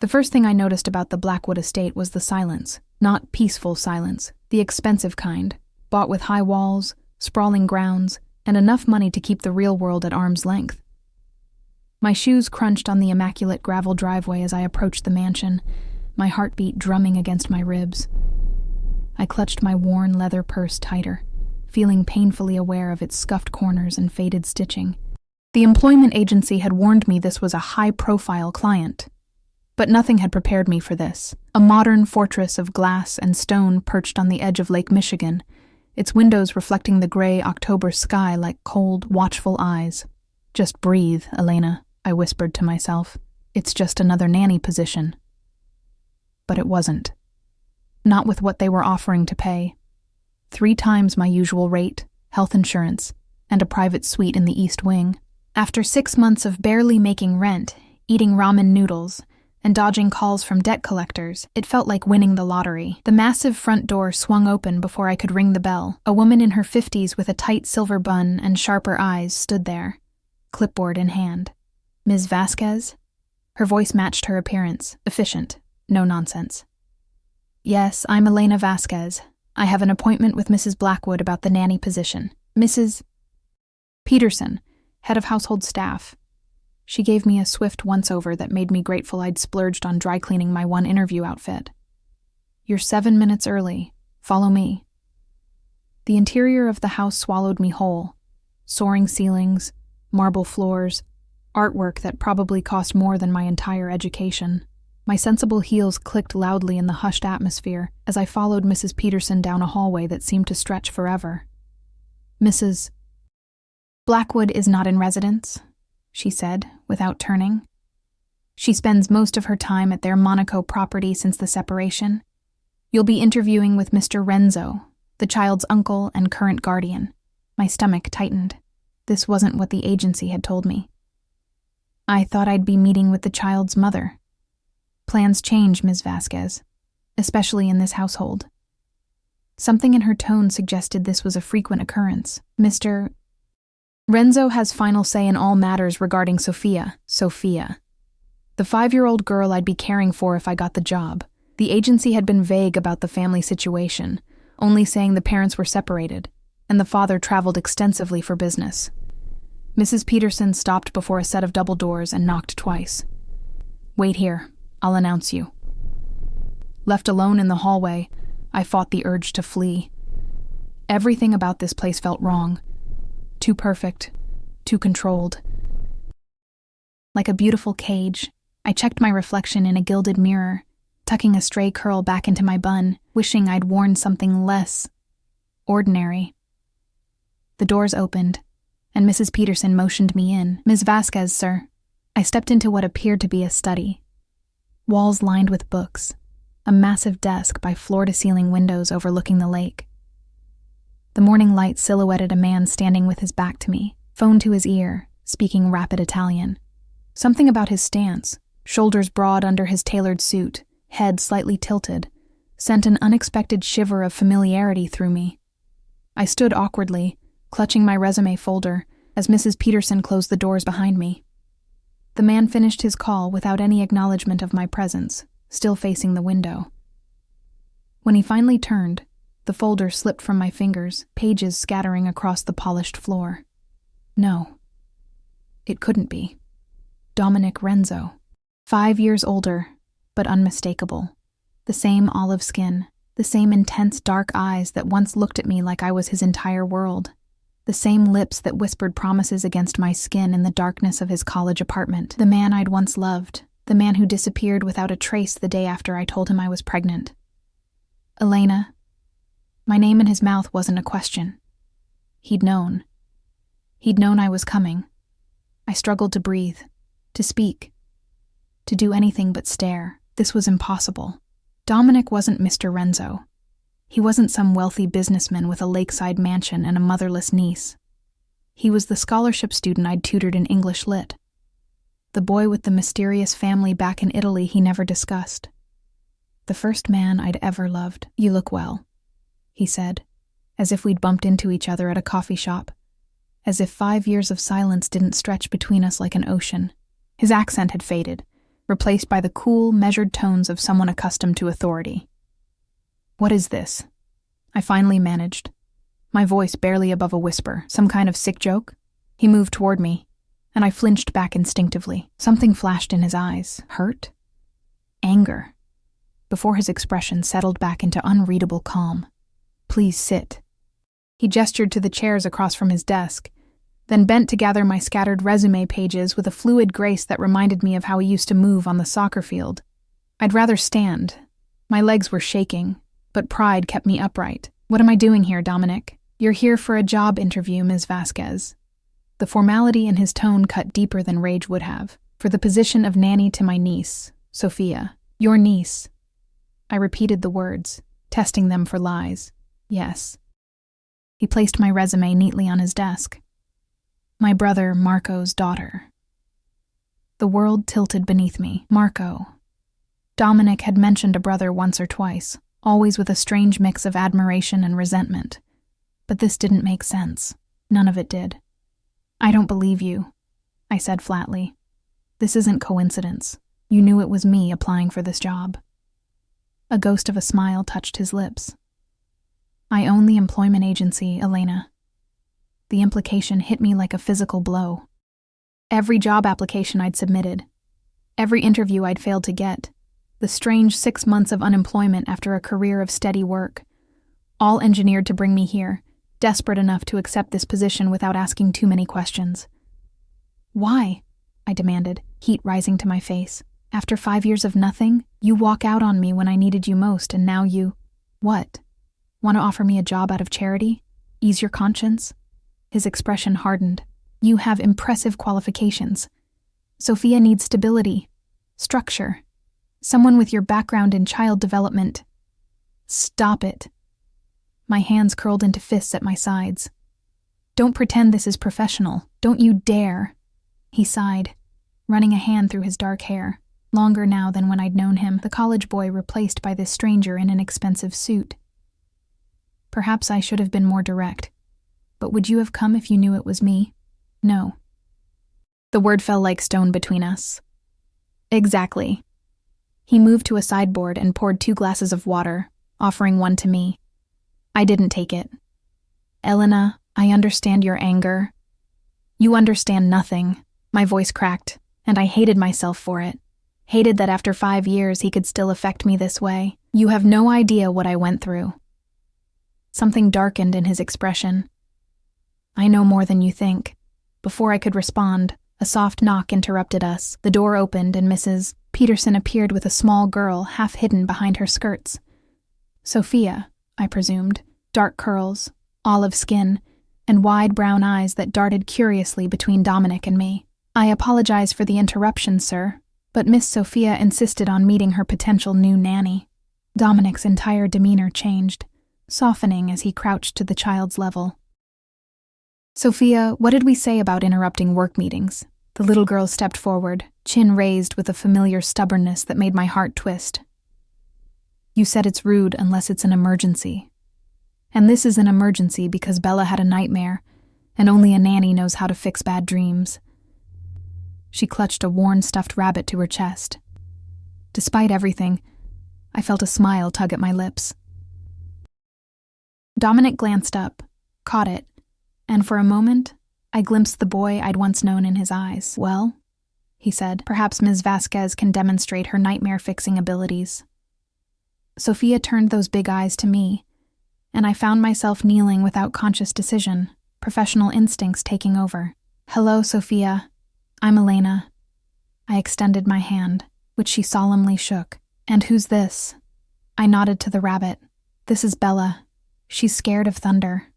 The first thing I noticed about the Blackwood estate was the silence. Not peaceful silence, the expensive kind, bought with high walls, sprawling grounds, and enough money to keep the real world at arm's length. My shoes crunched on the immaculate gravel driveway as I approached the mansion, my heartbeat drumming against my ribs. I clutched my worn leather purse tighter, feeling painfully aware of its scuffed corners and faded stitching. The employment agency had warned me this was a high-profile client. But nothing had prepared me for this. A modern fortress of glass and stone perched on the edge of Lake Michigan, its windows reflecting the gray October sky like cold, watchful eyes. "Just breathe, Elena," I whispered to myself. "It's just another nanny position." But it wasn't. Not with what they were offering to pay. 3 times my usual rate, health insurance, and a private suite in the East Wing. After 6 months of barely making rent, eating ramen noodles, and dodging calls from debt collectors, it felt like winning the lottery. The massive front door swung open before I could ring the bell. A woman in her 50s with a tight silver bun and sharper eyes stood there, clipboard in hand. "Ms. Vasquez?" Her voice matched her appearance, efficient, no nonsense. "Yes, I'm Elena Vasquez. I have an appointment with Mrs. Blackwood about the nanny position. Mrs. Peterson, head of household staff." She gave me a swift once-over that made me grateful I'd splurged on dry cleaning my one interview outfit. "You're 7 minutes early. Follow me." The interior of the house swallowed me whole. Soaring ceilings, marble floors, artwork that probably cost more than my entire education. My sensible heels clicked loudly in the hushed atmosphere as I followed Mrs. Peterson down a hallway that seemed to stretch forever. "Mrs. Blackwood is not in residence," she said, without turning. "She spends most of her time at their Monaco property since the separation. You'll be interviewing with Mr. Renzo, the child's uncle and current guardian." My stomach tightened. This wasn't what the agency had told me. "I thought I'd be meeting with the child's mother." "Plans change, Ms. Vasquez, especially in this household." Something in her tone suggested this was a frequent occurrence. "Mr. Renzo has final say in all matters regarding Sophia. The 5-year-old girl I'd be caring for if I got the job. The agency had been vague about the family situation, only saying the parents were separated, and the father traveled extensively for business." Mrs. Peterson stopped before a set of double doors and knocked twice. "Wait here. I'll announce you." Left alone in the hallway, I fought the urge to flee. Everything about this place felt wrong. Too perfect, too controlled. Like a beautiful cage, I checked my reflection in a gilded mirror, tucking a stray curl back into my bun, wishing I'd worn something less ordinary. The doors opened, and Mrs. Peterson motioned me in. "Ms. Vasquez, sir." I stepped into what appeared to be a study. Walls lined with books, a massive desk by floor-to-ceiling windows overlooking the lake. The morning light silhouetted a man standing with his back to me, phone to his ear, speaking rapid Italian. Something about his stance, shoulders broad under his tailored suit, head slightly tilted, sent an unexpected shiver of familiarity through me. I stood awkwardly, clutching my resume folder, as Mrs. Peterson closed the doors behind me. The man finished his call without any acknowledgement of my presence, still facing the window. When he finally turned, the folder slipped from my fingers, pages scattering across the polished floor. No. It couldn't be. Dominic Renzo. 5 years older, but unmistakable. The same olive skin, the same intense dark eyes that once looked at me like I was his entire world. The same lips that whispered promises against my skin in the darkness of his college apartment. The man I'd once loved, the man who disappeared without a trace the day after I told him I was pregnant. "Elena." My name in his mouth wasn't a question. He'd known. He'd known I was coming. I struggled to breathe, to speak, to do anything but stare. This was impossible. Dominic wasn't Mr. Renzo. He wasn't some wealthy businessman with a lakeside mansion and a motherless niece. He was the scholarship student I'd tutored in English Lit. The boy with the mysterious family back in Italy he never discussed. The first man I'd ever loved. "You look well," he said, as if we'd bumped into each other at a coffee shop, as if 5 years of silence didn't stretch between us like an ocean. His accent had faded, replaced by the cool, measured tones of someone accustomed to authority. "What is this?" I finally managed, my voice barely above a whisper. "Some kind of sick joke?" He moved toward me, and I flinched back instinctively. Something flashed in his eyes. Hurt? Anger? Before his expression settled back into unreadable calm. "Please sit." He gestured to the chairs across from his desk, then bent to gather my scattered resume pages with a fluid grace that reminded me of how he used to move on the soccer field. I'd rather stand. My legs were shaking, but pride kept me upright. "What am I doing here, Dominic?" "You're here for a job interview, Ms. Vasquez." The formality in his tone cut deeper than rage would have. "For the position of nanny to my niece, Sophia." "Your niece." I repeated the words, testing them for lies. "Yes." He placed my resume neatly on his desk. "My brother, Marco's daughter." The world tilted beneath me. Marco. Dominic had mentioned a brother once or twice, always with a strange mix of admiration and resentment. But this didn't make sense. None of it did. "I don't believe you," I said flatly. "This isn't coincidence. You knew it was me applying for this job." A ghost of a smile touched his lips. "I own the employment agency, Elena." The implication hit me like a physical blow. Every job application I'd submitted, every interview I'd failed to get, the strange 6 months of unemployment after a career of steady work, all engineered to bring me here, desperate enough to accept this position without asking too many questions. "Why?" I demanded, heat rising to my face. "After 5 years of nothing, you walk out on me when I needed you most, and now you—" "What? Want to offer me a job out of charity? Ease your conscience?" His expression hardened. "You have impressive qualifications. Sophia needs stability, structure, someone with your background in child development." "Stop it." My hands curled into fists at my sides. "Don't pretend this is professional. Don't you dare." He sighed, running a hand through his dark hair, longer now than when I'd known him, the college boy replaced by this stranger in an expensive suit. "Perhaps I should have been more direct. But would you have come if you knew it was me?" "No." The word fell like stone between us. "Exactly." He moved to a sideboard and poured 2 glasses of water, offering one to me. I didn't take it. "Elena, I understand your anger." "You understand nothing." My voice cracked, and I hated myself for it. Hated that after 5 years he could still affect me this way. "You have no idea what I went through." Something darkened in his expression. "I know more than you think." Before I could respond, a soft knock interrupted us. The door opened and Mrs. Peterson appeared with a small girl half hidden behind her skirts. Sophia, I presumed, dark curls, olive skin, and wide brown eyes that darted curiously between Dominic and me. "I apologize for the interruption, sir, but Miss Sophia insisted on meeting her potential new nanny." Dominic's entire demeanor changed, softening as he crouched to the child's level. "Sophia, what did we say about interrupting work meetings?" The little girl stepped forward, chin raised with a familiar stubbornness that made my heart twist. "You said it's rude unless it's an emergency. And this is an emergency because Bella had a nightmare, and only a nanny knows how to fix bad dreams." She clutched a worn stuffed rabbit to her chest. Despite everything, I felt a smile tug at my lips. Dominic glanced up, caught it, and for a moment, I glimpsed the boy I'd once known in his eyes. "Well," he said, "perhaps Ms. Vasquez can demonstrate her nightmare-fixing abilities." Sophia turned those big eyes to me, and I found myself kneeling without conscious decision, professional instincts taking over. "Hello, Sophia. I'm Elena." I extended my hand, which she solemnly shook. "And who's this?" I nodded to the rabbit. "This is Bella. She's scared of thunder."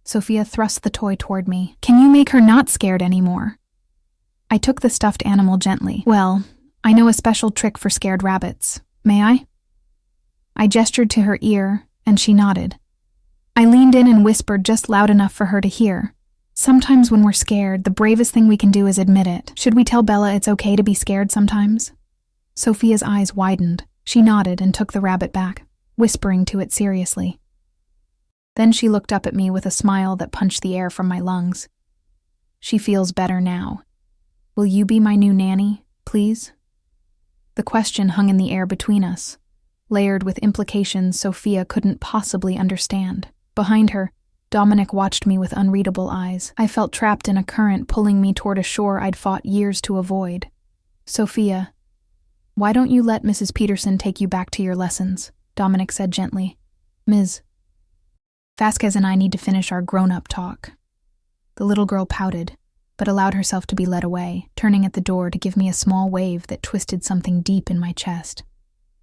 Sophia thrust the toy toward me. "Can you make her not scared anymore?" I took the stuffed animal gently. "Well, I know a special trick for scared rabbits. May I?" I gestured to her ear, and she nodded. I leaned in and whispered just loud enough for her to hear. "Sometimes when we're scared, the bravest thing we can do is admit it. Should we tell Bella it's okay to be scared sometimes?" Sophia's eyes widened. She nodded and took the rabbit back, whispering to it seriously. Then she looked up at me with a smile that punched the air from my lungs. "She feels better now. Will you be my new nanny, please?" The question hung in the air between us, layered with implications Sophia couldn't possibly understand. Behind her, Dominic watched me with unreadable eyes. I felt trapped in a current pulling me toward a shore I'd fought years to avoid. Sophia, why don't you let Mrs. Peterson take you back to your lessons? Dominic said gently. Ms. Vasquez and I need to finish our grown-up talk. The little girl pouted, but allowed herself to be led away, turning at the door to give me a small wave that twisted something deep in my chest.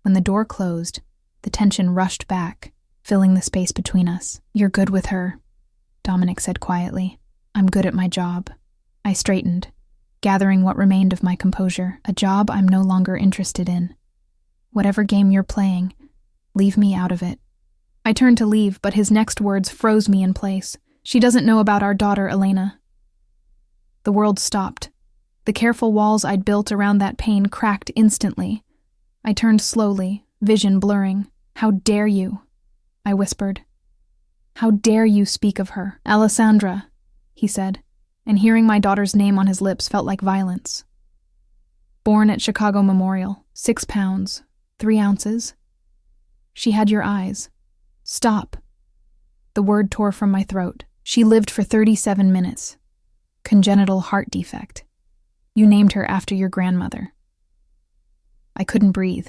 When the door closed, the tension rushed back, filling the space between us. You're good with her, Dominic said quietly. I'm good at my job. I straightened, gathering what remained of my composure, a job I'm no longer interested in. Whatever game you're playing, leave me out of it. I turned to leave, but his next words froze me in place. She doesn't know about our daughter, Elena. The world stopped. The careful walls I'd built around that pain cracked instantly. I turned slowly, vision blurring. How dare you? I whispered. How dare you speak of her? Alessandra, he said, and hearing my daughter's name on his lips felt like violence. Born at Chicago Memorial, 6 pounds, 3 ounces. She had your eyes. Stop. The word tore from my throat. She lived for 37 minutes. Congenital heart defect. You named her after your grandmother. I couldn't breathe.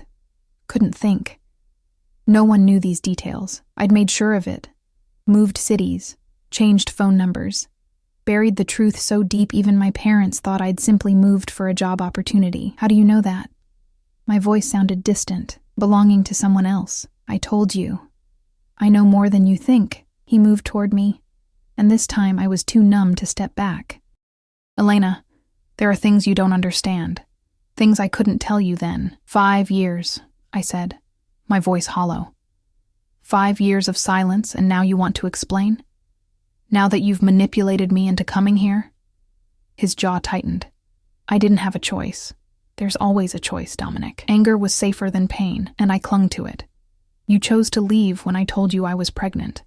Couldn't think. No one knew these details. I'd made sure of it. Moved cities. Changed phone numbers. Buried the truth so deep even my parents thought I'd simply moved for a job opportunity. How do you know that? My voice sounded distant, belonging to someone else. I told you. I know more than you think. He moved toward me, and this time I was too numb to step back. Elena, there are things you don't understand. Things I couldn't tell you then. 5 years, I said, my voice hollow. 5 years of silence, and now you want to explain? Now that you've manipulated me into coming here? His jaw tightened. I didn't have a choice. There's always a choice, Dominic. Anger was safer than pain, and I clung to it. You chose to leave when I told you I was pregnant.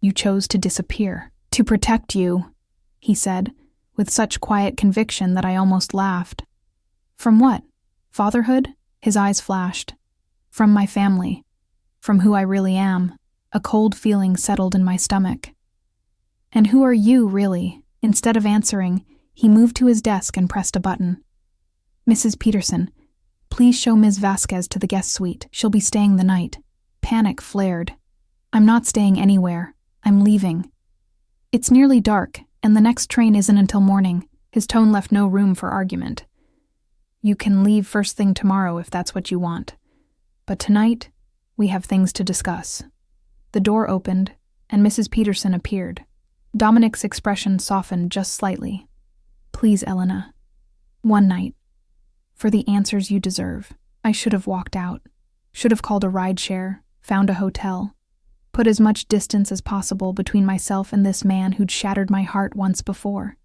You chose to disappear. To protect you, he said, with such quiet conviction that I almost laughed. From what? Fatherhood? His eyes flashed. From my family. From who I really am. A cold feeling settled in my stomach. And who are you, really? Instead of answering, he moved to his desk and pressed a button. Mrs. Peterson, please show Ms. Vasquez to the guest suite. She'll be staying the night. Panic flared. I'm not staying anywhere. I'm leaving. It's nearly dark, and the next train isn't until morning. His tone left no room for argument. You can leave first thing tomorrow if that's what you want. But tonight, we have things to discuss. The door opened, and Mrs. Peterson appeared. Dominic's expression softened just slightly. Please, Elena. One night. For the answers you deserve. I should have walked out. Should have called a rideshare, found a hotel. Put as much distance as possible between myself and this man who'd shattered my heart once before.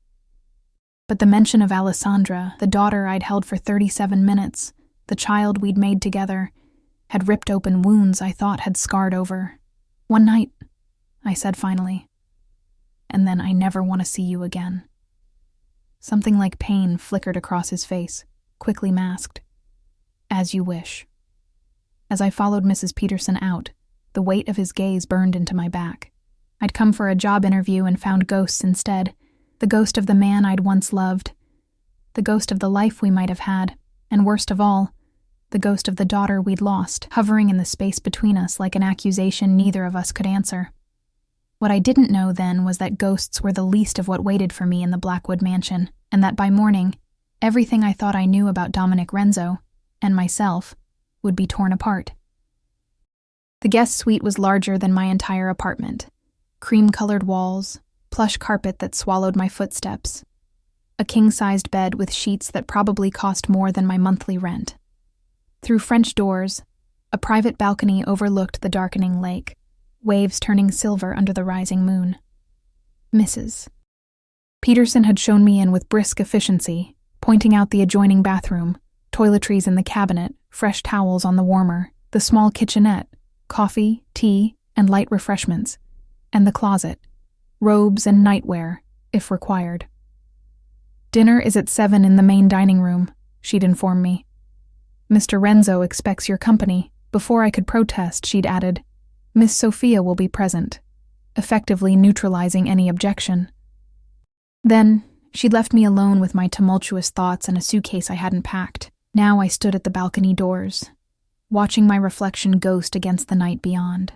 But the mention of Alessandra, the daughter I'd held for 37 minutes, the child we'd made together, had ripped open wounds I thought had scarred over. One night, I said finally. And then I never want to see you again. Something like pain flickered across his face, quickly masked. As you wish. As I followed Mrs. Peterson out, the weight of his gaze burned into my back. I'd come for a job interview and found ghosts instead. The ghost of the man I'd once loved. The ghost of the life we might have had. And worst of all, the ghost of the daughter we'd lost, hovering in the space between us like an accusation neither of us could answer. What I didn't know then was that ghosts were the least of what waited for me in the Blackwood mansion, and that by morning, everything I thought I knew about Dominic Renzo, and myself, would be torn apart. The guest suite was larger than my entire apartment. Cream-colored walls, plush carpet that swallowed my footsteps, a king-sized bed with sheets that probably cost more than my monthly rent. Through French doors, a private balcony overlooked the darkening lake, waves turning silver under the rising moon. Mrs. Peterson had shown me in with brisk efficiency, pointing out the adjoining bathroom, toiletries in the cabinet, fresh towels on the warmer, the small kitchenette, coffee, tea, and light refreshments, and the closet, robes and nightwear, if required. Dinner is at 7 in the main dining room, she'd informed me. Mr. Renzo expects your company. Before I could protest, she'd added, Miss Sophia will be present, effectively neutralizing any objection. Then, she'd left me alone with my tumultuous thoughts and a suitcase I hadn't packed. Now I stood at the balcony doors, watching my reflection ghost against the night beyond.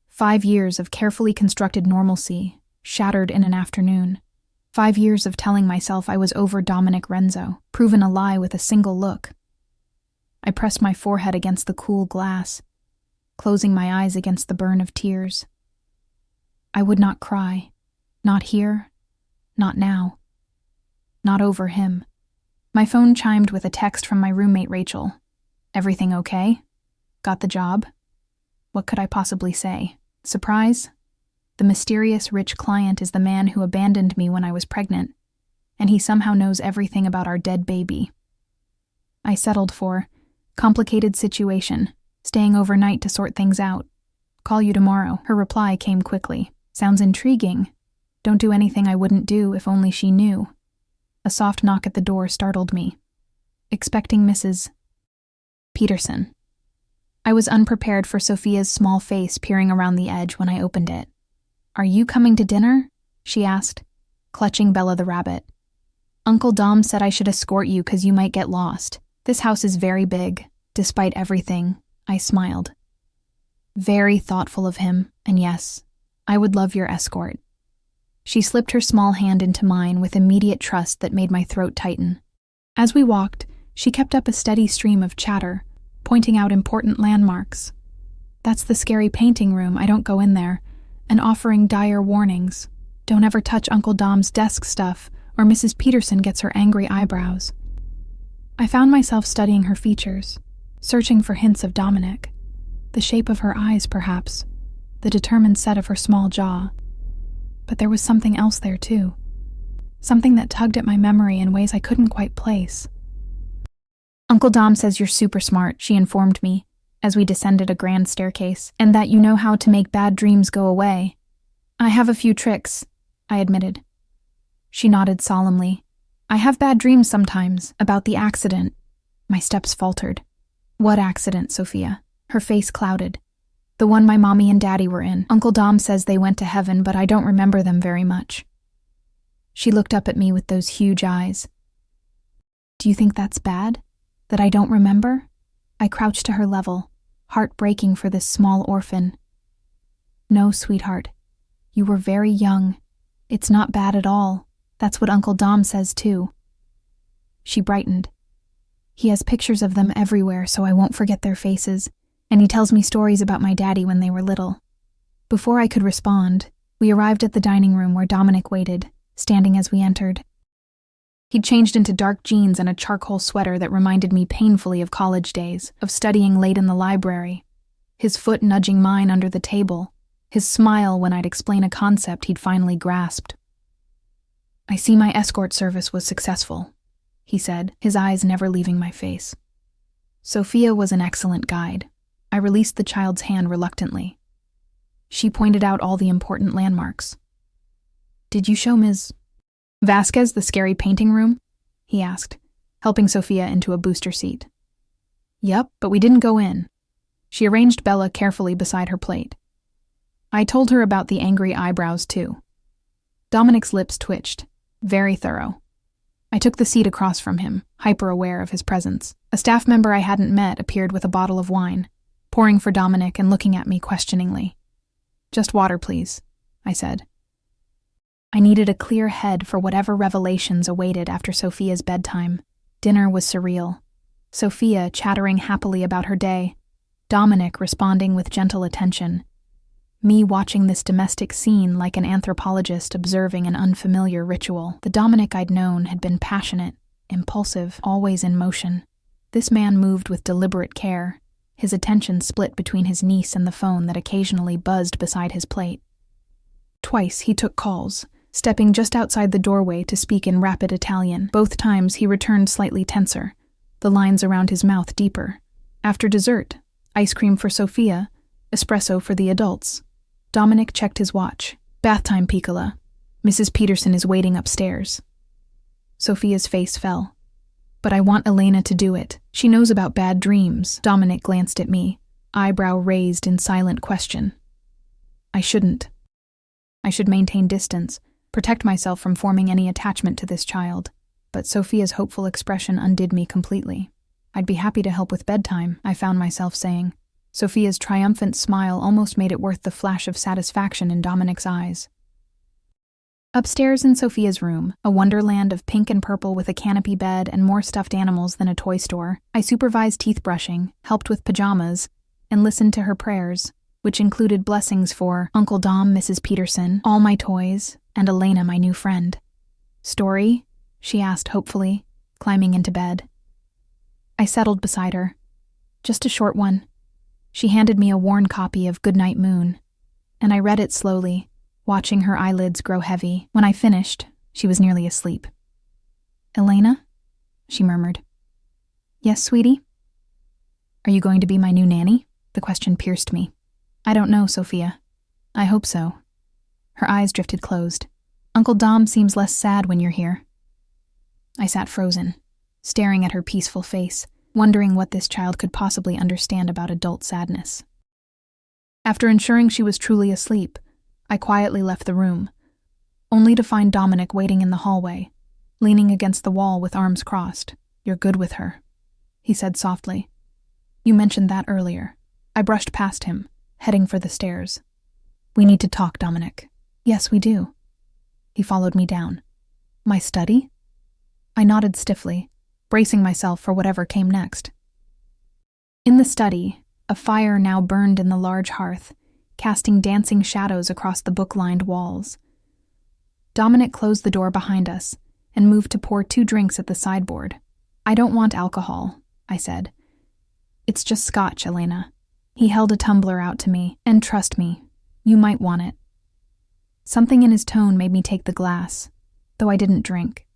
5 years of carefully constructed normalcy, shattered in an afternoon. 5 years of telling myself I was over Dominic Renzo, proven a lie with a single look. I pressed my forehead against the cool glass, closing my eyes against the burn of tears. I would not cry, not here, not now, not over him. My phone chimed with a text from my roommate Rachel. Everything okay? Got the job? What could I possibly say? Surprise? The mysterious rich client is the man who abandoned me when I was pregnant, and he somehow knows everything about our dead baby. I settled for complicated situation, staying overnight to sort things out. Call you tomorrow. Her reply came quickly. Sounds intriguing. Don't do anything I wouldn't do if only she knew. A soft knock at the door startled me. Expecting Mrs. Peterson. I was unprepared for Sophia's small face peering around the edge when I opened it. Are you coming to dinner? She asked, clutching Bella the rabbit. Uncle Dom said I should escort you 'cause you might get lost. This house is very big. Despite everything, I smiled. Very thoughtful of him, and yes, I would love your escort. She slipped her small hand into mine with immediate trust that made my throat tighten. As we walked, she kept up a steady stream of chatter, pointing out important landmarks. That's the scary painting room, I don't go in there, and offering dire warnings. Don't ever touch Uncle Dom's desk stuff, or Mrs. Peterson gets her angry eyebrows. I found myself studying her features, searching for hints of Dominic. The shape of her eyes, perhaps, the determined set of her small jaw. But there was something else there, too. Something that tugged at my memory in ways I couldn't quite place. Uncle Dom says you're super smart, she informed me, as we descended a grand staircase, and that you know how to make bad dreams go away. I have a few tricks, I admitted. She nodded solemnly. I have bad dreams sometimes, about the accident. My steps faltered. What accident, Sophia? Her face clouded. The one my mommy and daddy were in. Uncle Dom says they went to heaven, but I don't remember them very much. She looked up at me with those huge eyes. Do you think that's bad? That I don't remember? I crouched to her level, heart breaking for this small orphan. No, sweetheart. You were very young. It's not bad at all. That's what Uncle Dom says, too. She brightened. He has pictures of them everywhere, so I won't forget their faces, and he tells me stories about my daddy when they were little. Before I could respond, we arrived at the dining room where Dominic waited, standing as we entered. He'd changed into dark jeans and a charcoal sweater that reminded me painfully of college days, of studying late in the library, his foot nudging mine under the table, his smile when I'd explain a concept he'd finally grasped. I see my escort service was successful, he said, his eyes never leaving my face. Sophia was an excellent guide. I released the child's hand reluctantly. She pointed out all the important landmarks. Did you show Ms. Vasquez the scary painting room? He asked, helping Sophia into a booster seat. Yep, but we didn't go in. She arranged Bella carefully beside her plate. I told her about the angry eyebrows, too. Dominic's lips twitched. Very thorough. I took the seat across from him, hyper-aware of his presence. A staff member I hadn't met appeared with a bottle of wine, pouring for Dominic and looking at me questioningly. Just water, please, I said. I needed a clear head for whatever revelations awaited after Sophia's bedtime. Dinner was surreal. Sophia chattering happily about her day, Dominic responding with gentle attention. Me watching this domestic scene like an anthropologist observing an unfamiliar ritual. The Dominic I'd known had been passionate, impulsive, always in motion. This man moved with deliberate care, his attention split between his niece and the phone that occasionally buzzed beside his plate. Twice he took calls, stepping just outside the doorway to speak in rapid Italian. Both times he returned slightly tenser, the lines around his mouth deeper. After dessert, ice cream for Sophia, espresso for the adults. Dominic checked his watch. Bath time, Piccola. Mrs. Peterson is waiting upstairs. Sophia's face fell. But I want Elena to do it. She knows about bad dreams. Dominic glanced at me, eyebrow raised in silent question. I shouldn't. I should maintain distance, protect myself from forming any attachment to this child. But Sophia's hopeful expression undid me completely. I'd be happy to help with bedtime, I found myself saying. Sophia's triumphant smile almost made it worth the flash of satisfaction in Dominic's eyes. Upstairs in Sophia's room, a wonderland of pink and purple with a canopy bed and more stuffed animals than a toy store, I supervised teeth brushing, helped with pajamas, and listened to her prayers, which included blessings for Uncle Dom, Mrs. Peterson, all my toys, and Elena, my new friend. Story? She asked hopefully, climbing into bed. I settled beside her. Just a short one. She handed me a worn copy of Goodnight Moon, and I read it slowly, watching her eyelids grow heavy. When I finished, she was nearly asleep. Elena? She murmured. Yes, sweetie? Are you going to be my new nanny? The question pierced me. I don't know, Sophia. I hope so. Her eyes drifted closed. Uncle Dom seems less sad when you're here. I sat frozen, staring at her peaceful face, wondering what this child could possibly understand about adult sadness. After ensuring she was truly asleep, I quietly left the room, only to find Dominic waiting in the hallway, leaning against the wall with arms crossed. You're good with her, he said softly. You mentioned that earlier. I brushed past him, heading for the stairs. We need to talk, Dominic. Yes, we do. He followed me down. My study? I nodded stiffly, bracing myself for whatever came next. In the study, a fire now burned in the large hearth, casting dancing shadows across the book-lined walls. Dominic closed the door behind us and moved to pour 2 drinks at the sideboard. I don't want alcohol, I said. It's just scotch, Elena. He held a tumbler out to me, and trust me, you might want it. Something in his tone made me take the glass, though I didn't drink.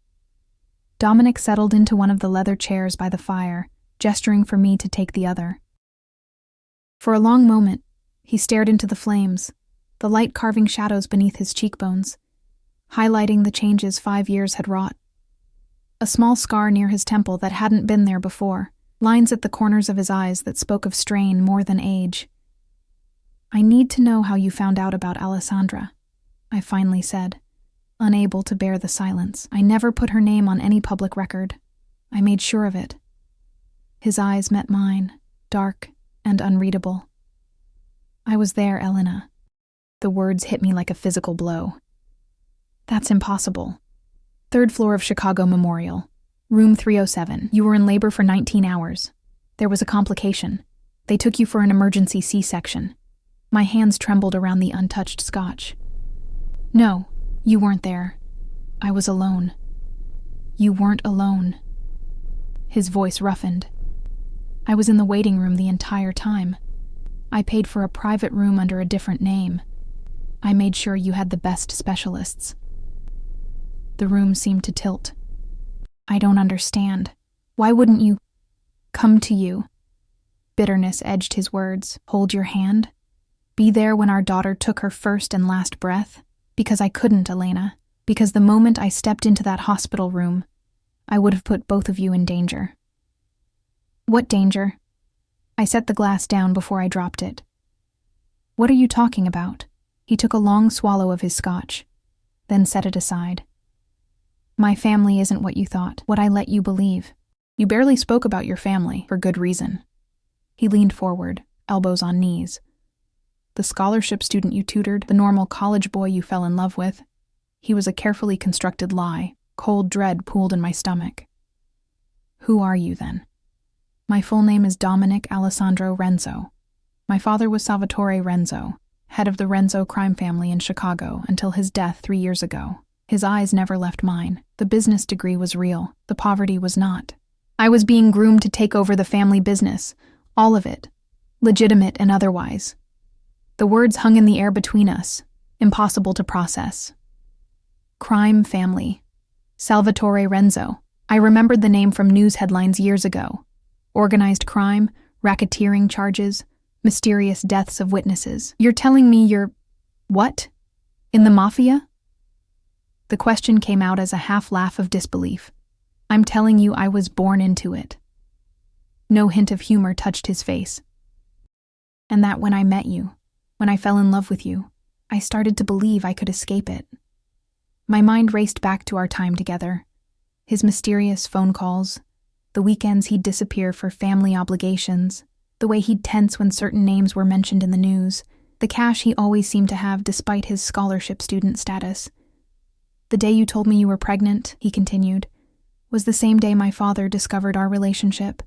Dominic settled into one of the leather chairs by the fire, gesturing for me to take the other. For a long moment, he stared into the flames, the light carving shadows beneath his cheekbones, highlighting the changes 5 years had wrought. A small scar near his temple that hadn't been there before, lines at the corners of his eyes that spoke of strain more than age. I need to know how you found out about Alessandra, I finally said, unable to bear the silence. I never put her name on any public record. I made sure of it. His eyes met mine, dark and unreadable. I was there, Elena. The words hit me like a physical blow. That's impossible. 3rd floor of Chicago Memorial, room 307. You were in labor for 19 hours. There was a complication. They took you for an emergency C-section. My hands trembled around the untouched scotch. No, you weren't there. I was alone. You weren't alone. His voice roughened. I was in the waiting room the entire time. I paid for a private room under a different name. I made sure you had the best specialists. The room seemed to tilt. I don't understand. Why wouldn't you come to you? Bitterness edged his words. Hold your hand? Be there when our daughter took her first and last breath? Because I couldn't, Elena. Because the moment I stepped into that hospital room, I would have put both of you in danger. What danger? I set the glass down before I dropped it. What are you talking about? He took a long swallow of his scotch, then set it aside. My family isn't what you thought, what I let you believe. You barely spoke about your family, for good reason. He leaned forward, elbows on knees. The scholarship student you tutored, the normal college boy you fell in love with, he was a carefully constructed lie. Cold dread pooled in my stomach. Who are you, then? My full name is Dominic Alessandro Renzo. My father was Salvatore Renzo, head of the Renzo crime family in Chicago until his death 3 years ago. His eyes never left mine. The business degree was real. The poverty was not. I was being groomed to take over the family business, all of it, legitimate and otherwise. The words hung in the air between us, impossible to process. Crime family. Salvatore Renzo. I remembered the name from news headlines years ago. Organized crime, racketeering charges, mysterious deaths of witnesses. You're telling me you're... what? In the Mafia? The question came out as a half laugh of disbelief. I'm telling you, I was born into it. No hint of humor touched his face. And that when I met you, when I fell in love with you, I started to believe I could escape it. My mind raced back to our time together. His mysterious phone calls, the weekends he'd disappear for family obligations, the way he'd tense when certain names were mentioned in the news, the cash he always seemed to have despite his scholarship student status. The day you told me you were pregnant, he continued, was the same day my father discovered our relationship.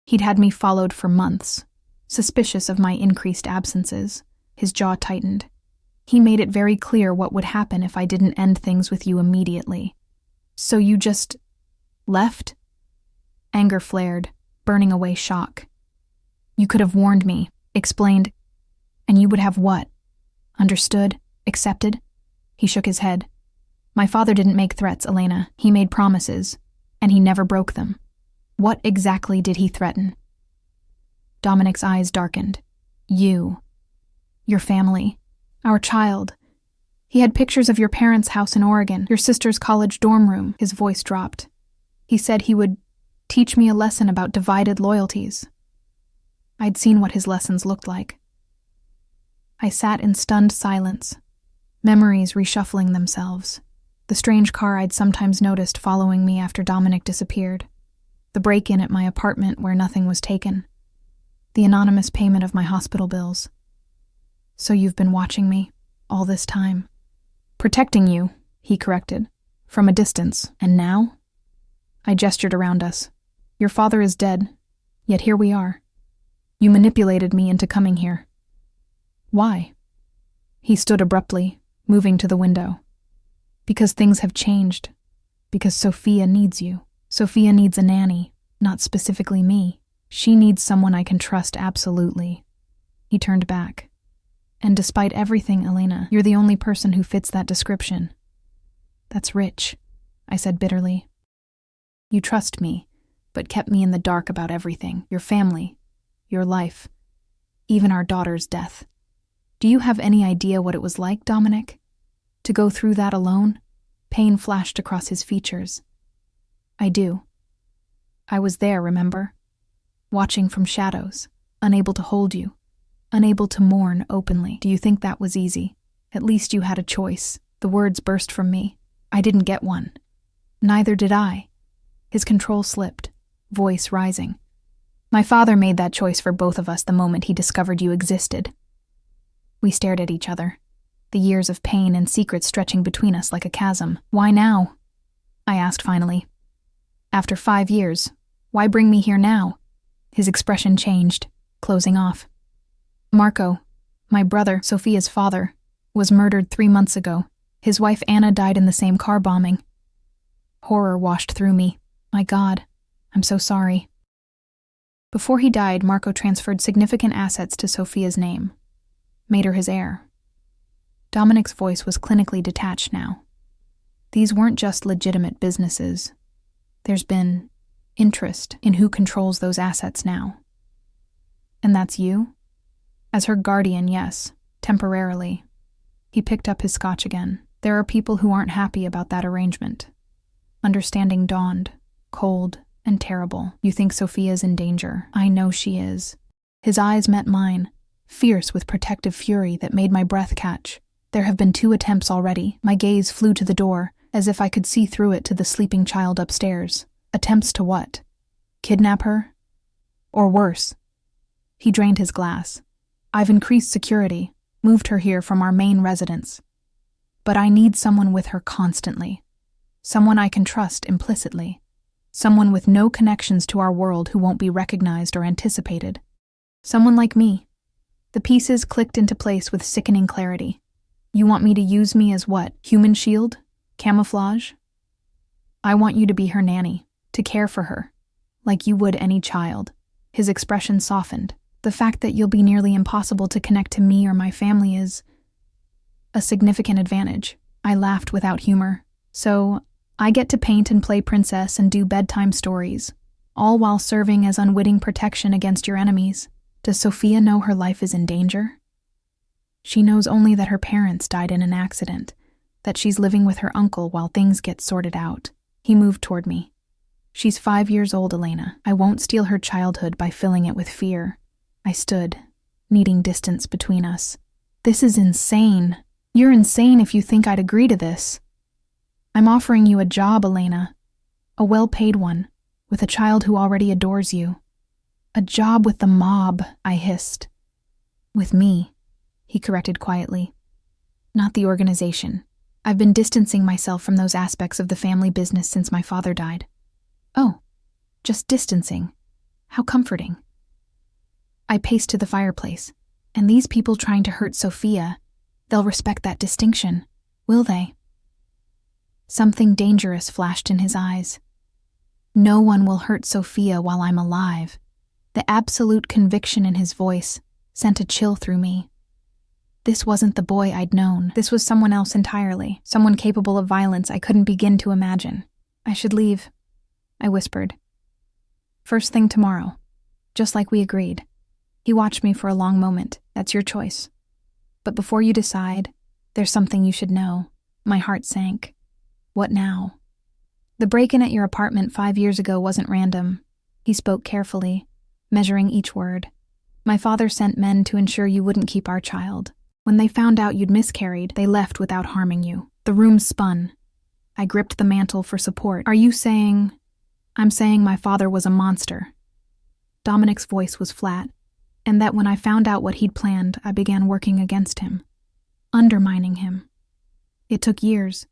He'd had me followed for months, suspicious of my increased absences. His jaw tightened. He made it very clear what would happen if I didn't end things with you immediately. So you just left? Anger flared, burning away shock. You could have warned me, explained, and you would have what? Understood? Accepted? He shook his head. My father didn't make threats, Elena. He made promises, and he never broke them. What exactly did he threaten? Dominic's eyes darkened. You. Your family. Our child. He had pictures of your parents' house in Oregon, your sister's college dorm room. His voice dropped. He said he would teach me a lesson about divided loyalties. I'd seen what his lessons looked like. I sat in stunned silence, memories reshuffling themselves. The strange car I'd sometimes noticed following me after Dominic disappeared. The break-in at my apartment where nothing was taken. The anonymous payment of my hospital bills. So you've been watching me all this time. Protecting you, he corrected, from a distance. And now? I gestured around us. Your father is dead, yet here we are. You manipulated me into coming here. Why? He stood abruptly, moving to the window. Because things have changed. Because Sophia needs you. Sophia needs a nanny, not specifically me. She needs someone I can trust absolutely. He turned back. And despite everything, Elena, you're the only person who fits that description. That's rich, I said bitterly. You trust me, but kept me in the dark about everything. Your family, your life, even our daughter's death. Do you have any idea what it was like, Dominic? To go through that alone? Pain flashed across his features. I do. I was there, remember? Watching from shadows, unable to hold you, unable to mourn openly. Do you think that was easy? At least you had a choice. The words burst from me. I didn't get one. Neither did I. His control slipped, voice rising. My father made that choice for both of us the moment he discovered you existed. We stared at each other, the years of pain and secrets stretching between us like a chasm. Why now? I asked finally. After 5 years, why bring me here now? His expression changed, closing off. Marco, my brother, Sophia's father, was murdered 3 months ago. His wife Anna died in the same car bombing. Horror washed through me. My God, I'm so sorry. Before he died, Marco transferred significant assets to Sophia's name, made her his heir. Dominic's voice was clinically detached now. These weren't just legitimate businesses. There's been interest in who controls those assets now. And that's you? As her guardian, yes, temporarily. He picked up his scotch again. There are people who aren't happy about that arrangement. Understanding dawned, cold and terrible. You think Sophia's in danger. I know she is. His eyes met mine, fierce with protective fury that made my breath catch. There have been 2 attempts already. My gaze flew to the door, as if I could see through it to the sleeping child upstairs. Attempts to what? Kidnap her? Or worse? He drained his glass. I've increased security, moved her here from our main residence. But I need someone with her constantly. Someone I can trust implicitly. Someone with no connections to our world who won't be recognized or anticipated. Someone like me. The pieces clicked into place with sickening clarity. You want me to use me as what? Human shield? Camouflage? I want you to be her nanny, to care for her, like you would any child. His expression softened. The fact that you'll be nearly impossible to connect to me or my family is a significant advantage. I laughed without humor. So, I get to paint and play princess and do bedtime stories, all while serving as unwitting protection against your enemies. Does Sophia know her life is in danger? She knows only that her parents died in an accident, that she's living with her uncle while things get sorted out. He moved toward me. She's 5 years old, Elena. I won't steal her childhood by filling it with fear. I stood, needing distance between us. This is insane. You're insane if you think I'd agree to this. I'm offering you a job, Elena. A well-paid one, with a child who already adores you. A job with the mob, I hissed. With me, he corrected quietly. Not the organization. I've been distancing myself from those aspects of the family business since my father died. Oh, just distancing. How comforting. I paced to the fireplace. And these people trying to hurt Sophia, they'll respect that distinction, will they? Something dangerous flashed in his eyes. No one will hurt Sophia while I'm alive. The absolute conviction in his voice sent a chill through me. This wasn't the boy I'd known. This was someone else entirely, someone capable of violence I couldn't begin to imagine. I should leave, I whispered. First thing tomorrow, just like we agreed. He watched me for a long moment. That's your choice. But before you decide, there's something you should know. My heart sank. What now? The break-in at your apartment 5 years ago wasn't random. He spoke carefully, measuring each word. My father sent men to ensure you wouldn't keep our child. When they found out you'd miscarried, they left without harming you. The room spun. I gripped the mantle for support. Are you saying... I'm saying my father was a monster. Dominic's voice was flat, and that when I found out what he'd planned, I began working against him, undermining him. It took years,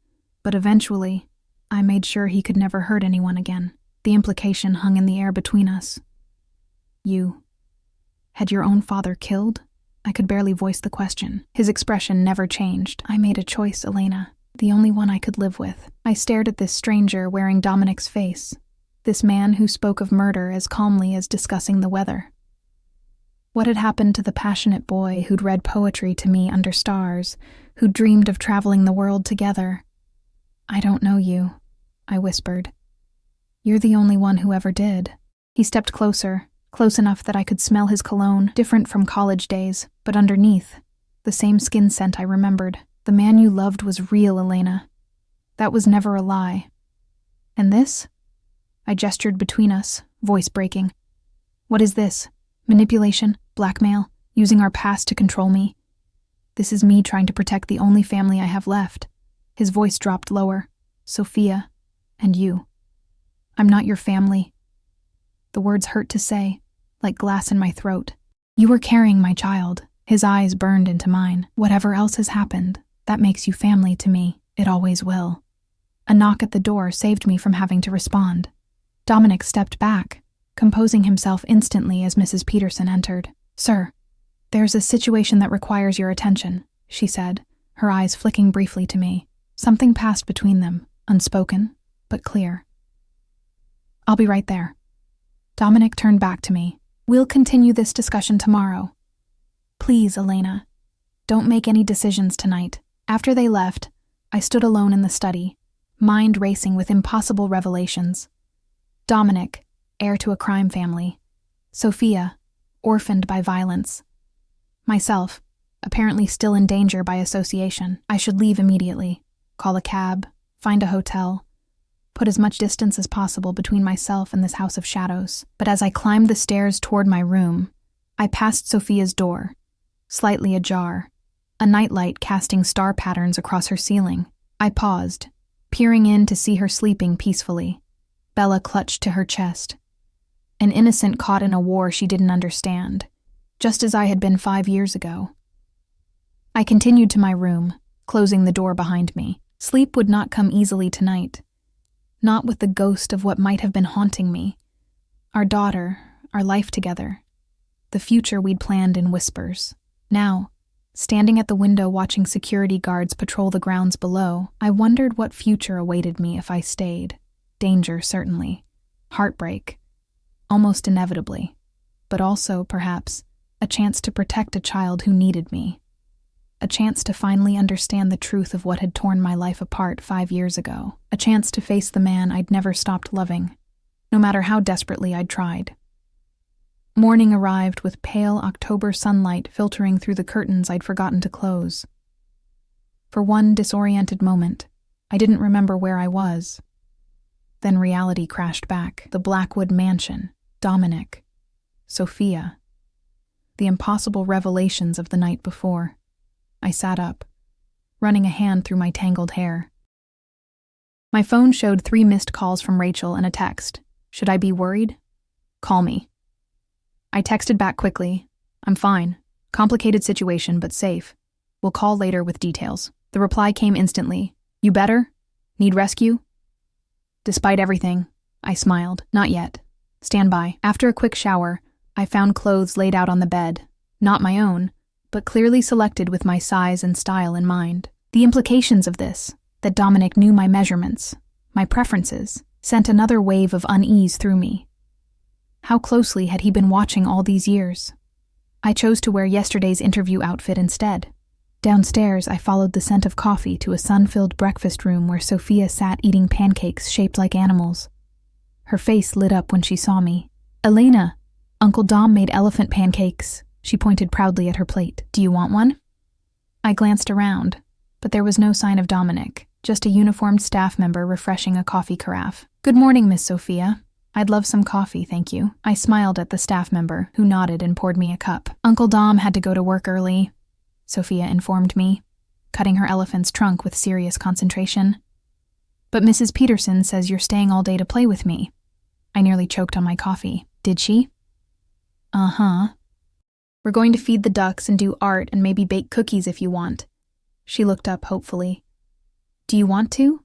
but eventually, I made sure he could never hurt anyone again. The implication hung in the air between us. You had your own father killed? I could barely voice the question. His expression never changed. I made a choice, Elena, the only one I could live with. I stared at this stranger wearing Dominic's face, this man who spoke of murder as calmly as discussing the weather. What had happened to the passionate boy who'd read poetry to me under stars, who dreamed of traveling the world together? I don't know you, I whispered. You're the only one who ever did. He stepped closer, close enough that I could smell his cologne, different from college days, but underneath, the same skin scent I remembered. The man you loved was real, Elena. That was never a lie. And this? I gestured between us, voice breaking. What is this? Manipulation? Blackmail? Using our past to control me? This is me trying to protect the only family I have left. His voice dropped lower. Sophia, and you. I'm not your family. The words hurt to say, like glass in my throat. You were carrying my child. His eyes burned into mine. Whatever else has happened, that makes you family to me. It always will. A knock at the door saved me from having to respond. Dominic stepped back, composing himself instantly as Mrs. Peterson entered. Sir, there's a situation that requires your attention, she said, her eyes flicking briefly to me. Something passed between them, unspoken, but clear. I'll be right there. Dominic turned back to me. We'll continue this discussion tomorrow. Please, Elena, don't make any decisions tonight. After they left, I stood alone in the study, mind racing with impossible revelations. Dominic, heir to a crime family. Sophia, orphaned by violence. Myself, apparently still in danger by association. I should leave immediately, call a cab, find a hotel, put as much distance as possible between myself and this house of shadows. But as I climbed the stairs toward my room, I passed Sophia's door, slightly ajar, a nightlight casting star patterns across her ceiling. I paused, peering in to see her sleeping peacefully. Bella clutched to her chest. An innocent caught in a war she didn't understand, just as I had been 5 years ago. I continued to my room, closing the door behind me. Sleep would not come easily tonight. Not with the ghost of what might have been haunting me. Our daughter, our life together. The future we'd planned in whispers. Now, standing at the window watching security guards patrol the grounds below, I wondered what future awaited me if I stayed. Danger, certainly. Heartbreak. Almost inevitably. But also, perhaps, a chance to protect a child who needed me. A chance to finally understand the truth of what had torn my life apart 5 years ago. A chance to face the man I'd never stopped loving, no matter how desperately I'd tried. Morning arrived with pale October sunlight filtering through the curtains I'd forgotten to close. For one disoriented moment, I didn't remember where I was. Then reality crashed back. The Blackwood mansion, Dominic, Sophia. The impossible revelations of the night before. I sat up, running a hand through my tangled hair. My phone showed 3 missed calls from Rachel and a text. Should I be worried? Call me. I texted back quickly. I'm fine. Complicated situation, but safe. We'll call later with details. The reply came instantly. You better? Need rescue? Despite everything, I smiled. Not yet. Stand by. After a quick shower, I found clothes laid out on the bed. Not my own, but clearly selected with my size and style in mind. The implications of this, that Dominic knew my measurements, my preferences, sent another wave of unease through me. How closely had he been watching all these years? I chose to wear yesterday's interview outfit instead. Downstairs, I followed the scent of coffee to a sun-filled breakfast room where Sophia sat eating pancakes shaped like animals. Her face lit up when she saw me. Elena, Uncle Dom made elephant pancakes. She pointed proudly at her plate. Do you want one? I glanced around, but there was no sign of Dominic, just a uniformed staff member refreshing a coffee carafe. Good morning, Miss Sophia. I'd love some coffee, thank you. I smiled at the staff member, who nodded and poured me a cup. Uncle Dom had to go to work early, Sophia informed me, cutting her elephant's trunk with serious concentration. But Mrs. Peterson says you're staying all day to play with me. I nearly choked on my coffee. Did she? Uh-huh. We're going to feed the ducks and do art and maybe bake cookies if you want. She looked up hopefully. Do you want to?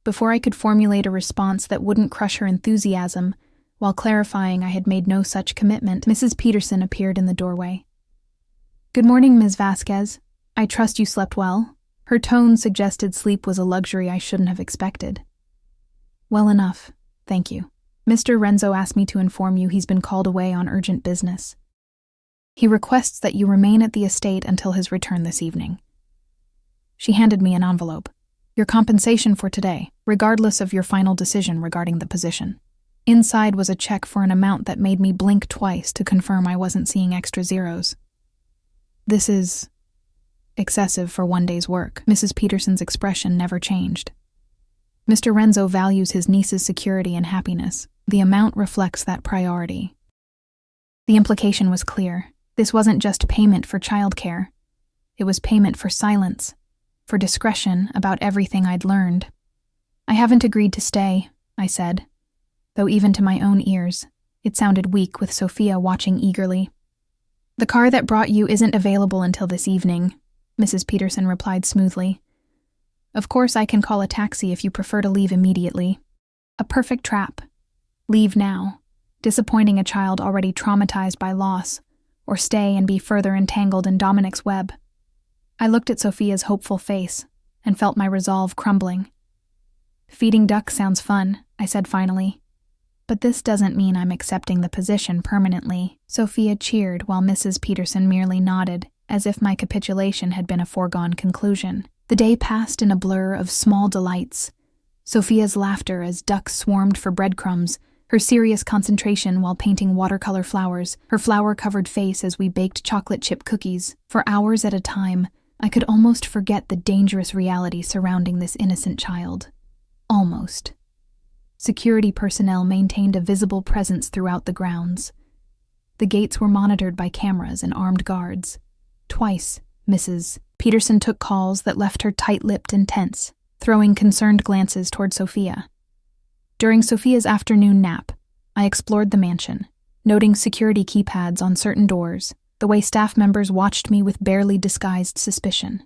Before I could formulate a response that wouldn't crush her enthusiasm, while clarifying I had made no such commitment, Mrs. Peterson appeared in the doorway. Good morning, Ms. Vasquez. I trust you slept well. Her tone suggested sleep was a luxury I shouldn't have expected. Well enough, thank you. Mr. Renzo asked me to inform you he's been called away on urgent business. He requests that you remain at the estate until his return this evening. She handed me an envelope. Your compensation for today, regardless of your final decision regarding the position. Inside was a check for an amount that made me blink twice to confirm I wasn't seeing extra zeros. This is excessive for one day's work. Mrs. Peterson's expression never changed. Mr. Renzo values his niece's security and happiness. The amount reflects that priority. The implication was clear. This wasn't just payment for childcare. It was payment for silence, for discretion about everything I'd learned. I haven't agreed to stay, I said, though even to my own ears, it sounded weak with Sophia watching eagerly. The car that brought you isn't available until this evening, Mrs. Peterson replied smoothly. Of course I can call a taxi if you prefer to leave immediately. A perfect trap. Leave now, disappointing a child already traumatized by loss, or stay and be further entangled in Dominic's web. I looked at Sophia's hopeful face and felt my resolve crumbling. Feeding ducks sounds fun, I said finally. But this doesn't mean I'm accepting the position permanently. Sophia cheered while Mrs. Peterson merely nodded, as if my capitulation had been a foregone conclusion. The day passed in a blur of small delights. Sophia's laughter as ducks swarmed for breadcrumbs, her serious concentration while painting watercolor flowers, her flour-covered face as we baked chocolate chip cookies. For hours at a time, I could almost forget the dangerous reality surrounding this innocent child. Almost. Security personnel maintained a visible presence throughout the grounds. The gates were monitored by cameras and armed guards. Twice, Mrs. Peterson took calls that left her tight-lipped and tense, throwing concerned glances toward Sophia. During Sophia's afternoon nap, I explored the mansion, noting security keypads on certain doors, the way staff members watched me with barely disguised suspicion.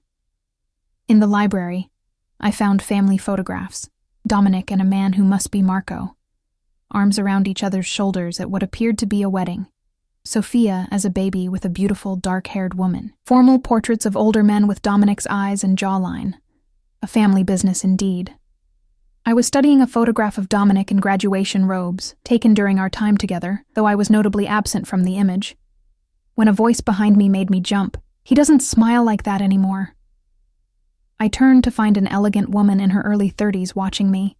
In the library, I found family photographs, Dominic and a man who must be Marco, arms around each other's shoulders at what appeared to be a wedding. Sophia as a baby with a beautiful dark-haired woman. Formal portraits of older men with Dominic's eyes and jawline. A family business indeed. I was studying a photograph of Dominic in graduation robes, taken during our time together, though I was notably absent from the image, when a voice behind me made me jump. He doesn't smile like that anymore. I turned to find an elegant woman in her early 30s watching me.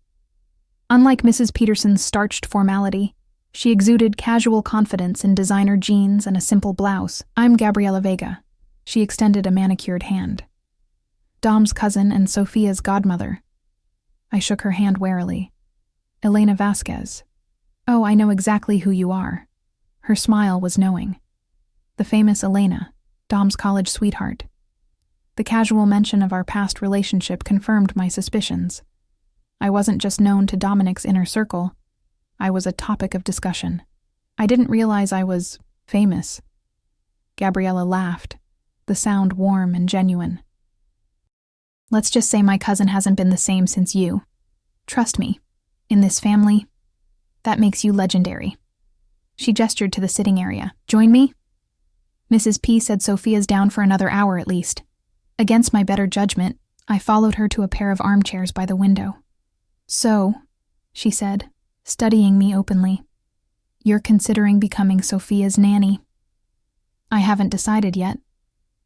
Unlike Mrs. Peterson's starched formality, she exuded casual confidence in designer jeans and a simple blouse. I'm Gabriela Vega. She extended a manicured hand. Dom's cousin and Sophia's godmother. I shook her hand warily. Elena Vasquez. Oh, I know exactly who you are. Her smile was knowing. The famous Elena, Dom's college sweetheart. The casual mention of our past relationship confirmed my suspicions. I wasn't just known to Dominic's inner circle. I was a topic of discussion. I didn't realize I was famous. Gabriella laughed, the sound warm and genuine. Let's just say my cousin hasn't been the same since you. Trust me, in this family, that makes you legendary. She gestured to the sitting area. Join me? Mrs. P said Sophia's down for another hour at least. Against my better judgment, I followed her to a pair of armchairs by the window. So, she said, studying me openly, you're considering becoming Sophia's nanny. I haven't decided yet,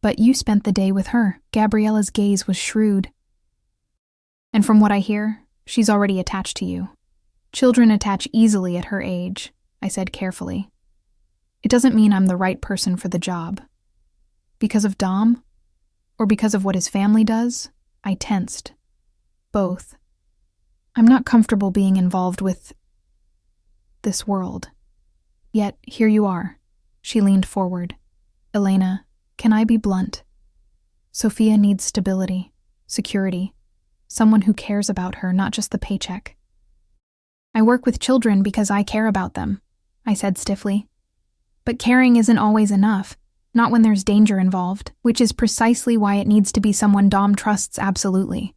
but you spent the day with her. Gabriella's gaze was shrewd. And from what I hear, she's already attached to you. Children attach easily at her age, I said carefully. It doesn't mean I'm the right person for the job. Because of Dom? Or because of what his family does? I tensed. Both. I'm not comfortable being involved with this world. Yet, here you are. She leaned forward. Elena, can I be blunt? Sophia needs stability, security, someone who cares about her, not just the paycheck. I work with children because I care about them, I said stiffly. But caring isn't always enough, not when there's danger involved, which is precisely why it needs to be someone Dom trusts absolutely.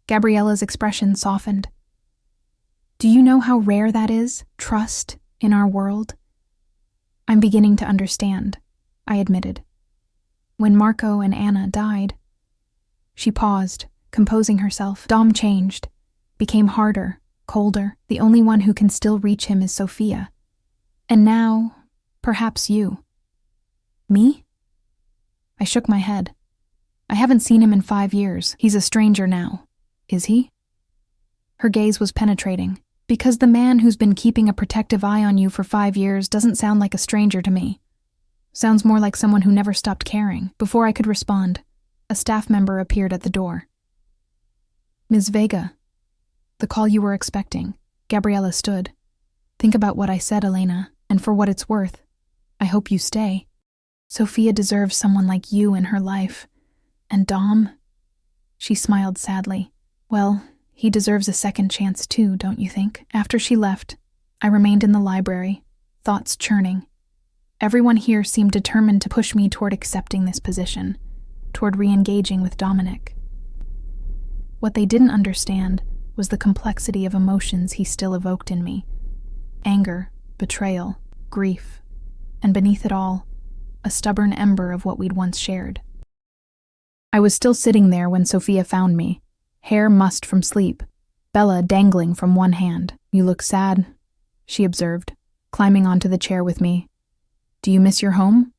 Gabriella's expression softened. Do you know how rare that is, trust, in our world? I'm beginning to understand, I admitted. When Marco and Anna died. She paused, composing herself. Dom changed, became harder, colder. The only one who can still reach him is Sophia. And now, perhaps you. Me? I shook my head. I haven't seen him in 5 years. He's a stranger now. Is he? Her gaze was penetrating, because the man who's been keeping a protective eye on you for 5 years doesn't sound like a stranger to me. Sounds more like someone who never stopped caring. Before I could respond, a staff member appeared at the door. Ms. Vega, the call you were expecting. Gabriella stood. Think about what I said, Elena, and for what it's worth, I hope you stay. Sophia deserves someone like you in her life. And Dom? She smiled sadly. Well, he deserves a second chance too, don't you think? After she left, I remained in the library, thoughts churning. Everyone here seemed determined to push me toward accepting this position, toward re-engaging with Dominic. What they didn't understand was the complexity of emotions he still evoked in me. Anger, betrayal, grief, and beneath it all, a stubborn ember of what we'd once shared. I was still sitting there when Sophia found me, hair mussed from sleep, Bella dangling from one hand. You look sad, she observed, climbing onto the chair with me. Do you miss your home?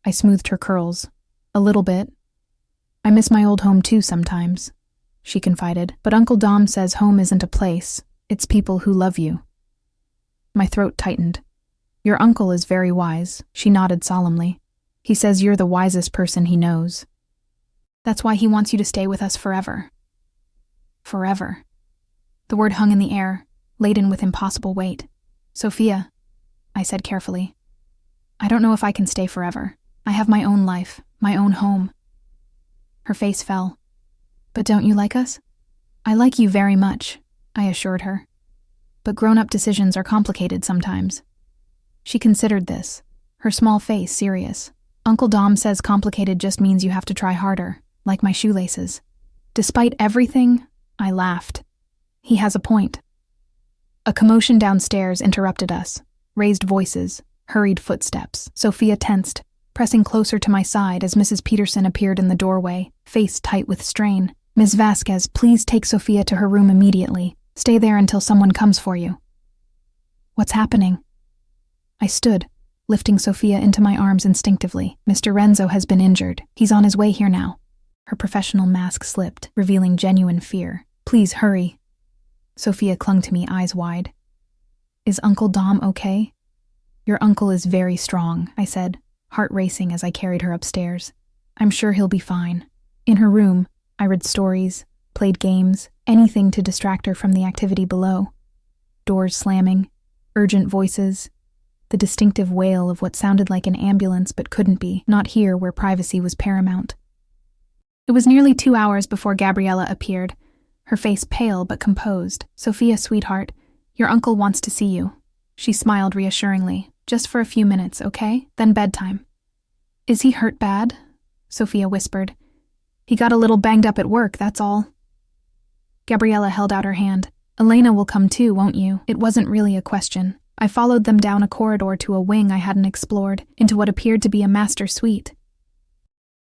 I smoothed her curls. A little bit. I miss my old home too sometimes, she confided, but Uncle Dom says home isn't a place, it's people who love you. My throat tightened. Your uncle is very wise, she nodded solemnly. He says you're the wisest person he knows. That's why he wants you to stay with us forever. Forever. The word hung in the air, laden with impossible weight. Sophia, I said carefully. I don't know if I can stay forever. I have my own life, my own home. Her face fell. But don't you like us? I like you very much, I assured her. But grown-up decisions are complicated sometimes. She considered this, her small face serious. Uncle Dom says complicated just means you have to try harder, like my shoelaces. Despite everything, I laughed. He has a point. A commotion downstairs interrupted us. Raised voices, hurried footsteps. Sophia tensed, pressing closer to my side as Mrs. Peterson appeared in the doorway, face tight with strain. Ms. Vasquez, please take Sophia to her room immediately. Stay there until someone comes for you. What's happening? I stood, lifting Sophia into my arms instinctively. Mr. Renzo has been injured. He's on his way here now. Her professional mask slipped, revealing genuine fear. Please hurry. Sophia clung to me, eyes wide. Is Uncle Dom okay? Your uncle is very strong, I said, heart racing as I carried her upstairs. I'm sure he'll be fine. In her room, I read stories, played games, anything to distract her from the activity below. doors slamming, urgent voices, the distinctive wail of what sounded like an ambulance but couldn't be, not here where privacy was paramount. It was nearly 2 hours before Gabriella appeared, her face pale but composed. "Sophia, sweetheart, your uncle wants to see you." She smiled reassuringly. "Just for a few minutes, okay? Then bedtime." "Is he hurt bad?" Sophia whispered. "He got a little banged up at work, that's all." Gabriella held out her hand. "Elena will come too, won't you?" It wasn't really a question. I followed them down a corridor to a wing I hadn't explored, into what appeared to be a master suite.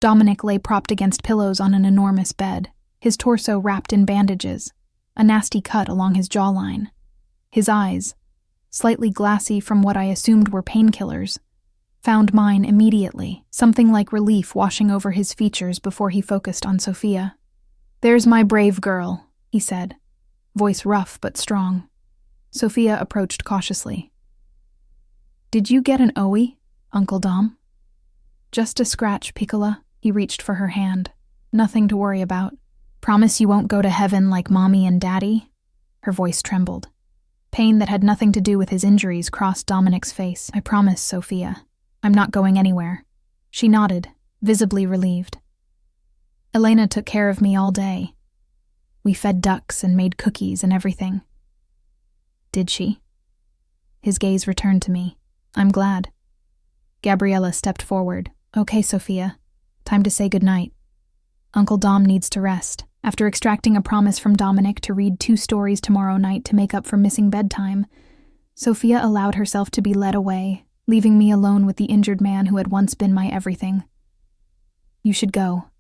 Dominic lay propped against pillows on an enormous bed, his torso wrapped in bandages, a nasty cut along his jawline. His eyes, slightly glassy from what I assumed were painkillers, found mine immediately, something like relief washing over his features before he focused on Sophia. "There's my brave girl," he said, voice rough but strong. Sophia approached cautiously. "Did you get an OE, Uncle Dom?" "Just a scratch, Piccola." He reached for her hand. "Nothing to worry about. Promise you won't go to heaven like Mommy and Daddy?" Her voice trembled. Pain that had nothing to do with his injuries crossed Dominic's face. "I promise, Sophia. I'm not going anywhere." She nodded, visibly relieved. "Elena took care of me all day. We fed ducks and made cookies and everything." "Did she?" His gaze returned to me. "I'm glad." Gabriella stepped forward. "Okay, Sophia. Time to say goodnight. Uncle Dom needs to rest." After extracting a promise from Dominic to read 2 stories tomorrow night to make up for missing bedtime, Sophia allowed herself to be led away, leaving me alone with the injured man who had once been my everything. "You should go,"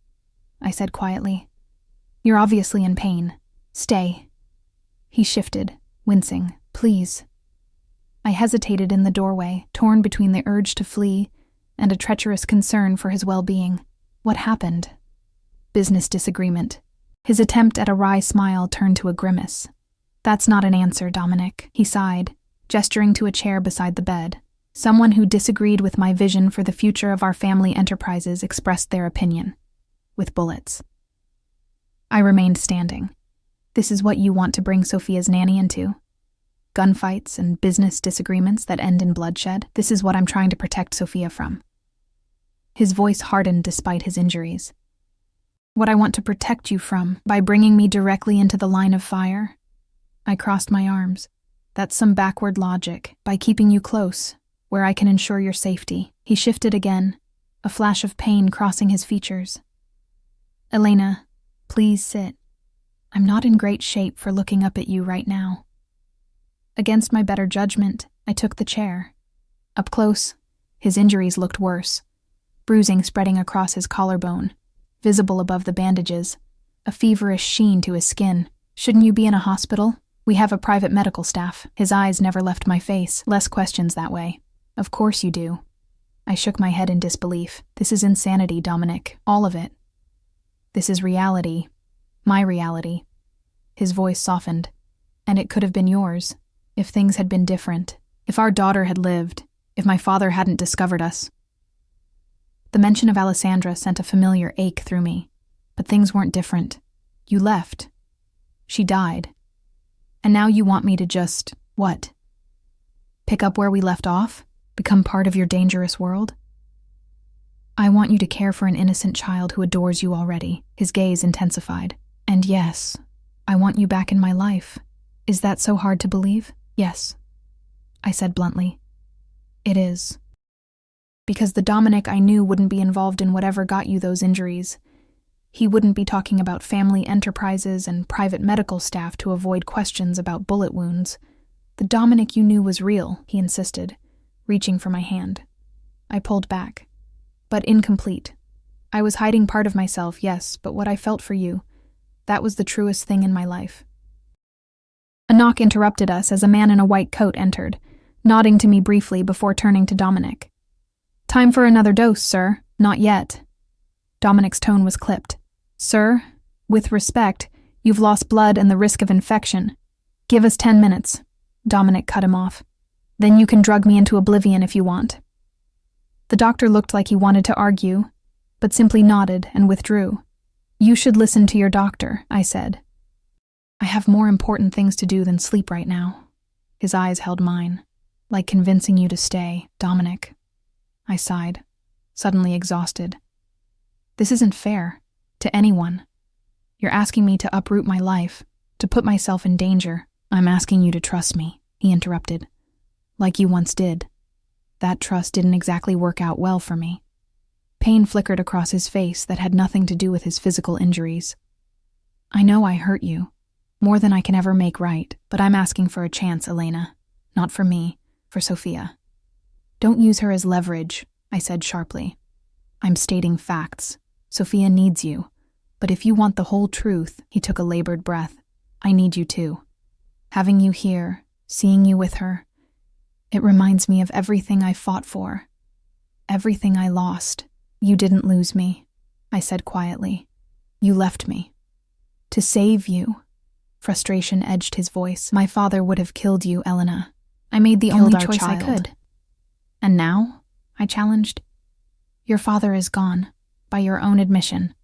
I said quietly. "You're obviously in pain. Stay." He shifted, wincing. "Please." I hesitated in the doorway, torn between the urge to flee and a treacherous concern for his well-being. What happened? Business disagreement. His attempt at a wry smile turned to a grimace. "That's not an answer, Dominic," he sighed, gesturing to a chair beside the bed. Someone who disagreed with my vision for the future of our family enterprises expressed their opinion. With bullets. I remained standing. "This is what you want to bring Sophia's nanny into? Gunfights and business disagreements that end in bloodshed? This is what I'm trying to protect Sophia from." His voice hardened despite his injuries. "What I want to protect you from, by bringing me directly into the line of fire?" I crossed my arms. "That's some backward logic. By keeping you close, where I can ensure your safety." He shifted again, a flash of pain crossing his features. "Elena, please sit. I'm not in great shape for looking up at you right now." Against my better judgment, I took the chair. Up close, his injuries looked worse. Bruising spreading across his collarbone, visible above the bandages, a feverish sheen to his skin. "Shouldn't you be in a hospital? We have a private medical staff." His eyes never left my face, less questions that way. "Of course you do." I shook my head in disbelief. "This is insanity, Dominic. All of it. This is reality. My reality." His voice softened. "And it could have been yours, if things had been different. If our daughter had lived. If my father hadn't discovered us." The mention of Alessandra sent a familiar ache through me. But things weren't different. You left. She died. And now you want me to just, what? Pick up where we left off? Become part of your dangerous world? "I want you to care for an innocent child who adores you already." His gaze intensified. "And yes, I want you back in my life. Is that so hard to believe?" "Yes," I said bluntly. "It is. Because the Dominic I knew wouldn't be involved in whatever got you those injuries. He wouldn't be talking about family enterprises and private medical staff to avoid questions about bullet wounds. The Dominic you knew was real," he insisted, reaching for my hand. I pulled back. "But incomplete. I was hiding part of myself, yes, but what I felt for you, that was the truest thing in my life." A knock interrupted us as a man in a white coat entered, nodding to me briefly before turning to Dominic. "Time for another dose, sir." "Not yet." Dominic's tone was clipped. "Sir, with respect, you've lost blood and the risk of infection. Give us 10 minutes. Dominic cut him off. "Then you can drug me into oblivion if you want." The doctor looked like he wanted to argue, but simply nodded and withdrew. "You should listen to your doctor," I said. "I have more important things to do than sleep right now." His eyes held mine. Like convincing you to stay, Dominic. I sighed, suddenly exhausted. This isn't fair. To anyone. You're asking me to uproot my life, to put myself in danger. I'm asking you to trust me, he interrupted. Like you once did. That trust didn't exactly work out well for me. Pain flickered across his face that had nothing to do with his physical injuries. I know I hurt you, more than I can ever make right, but I'm asking for a chance, Elena. Not for me, for Sophia. Don't use her as leverage, I said sharply. I'm stating facts. Sophia needs you. But if you want the whole truth, he took a labored breath, I need you too. Having you here, seeing you with her, it reminds me of everything I fought for. Everything I lost. You didn't lose me, I said quietly. You left me. To save you. Frustration edged his voice. My father would have killed you, Elena. I made the only choice I could. And now? I challenged. Your father is gone, by your own admission.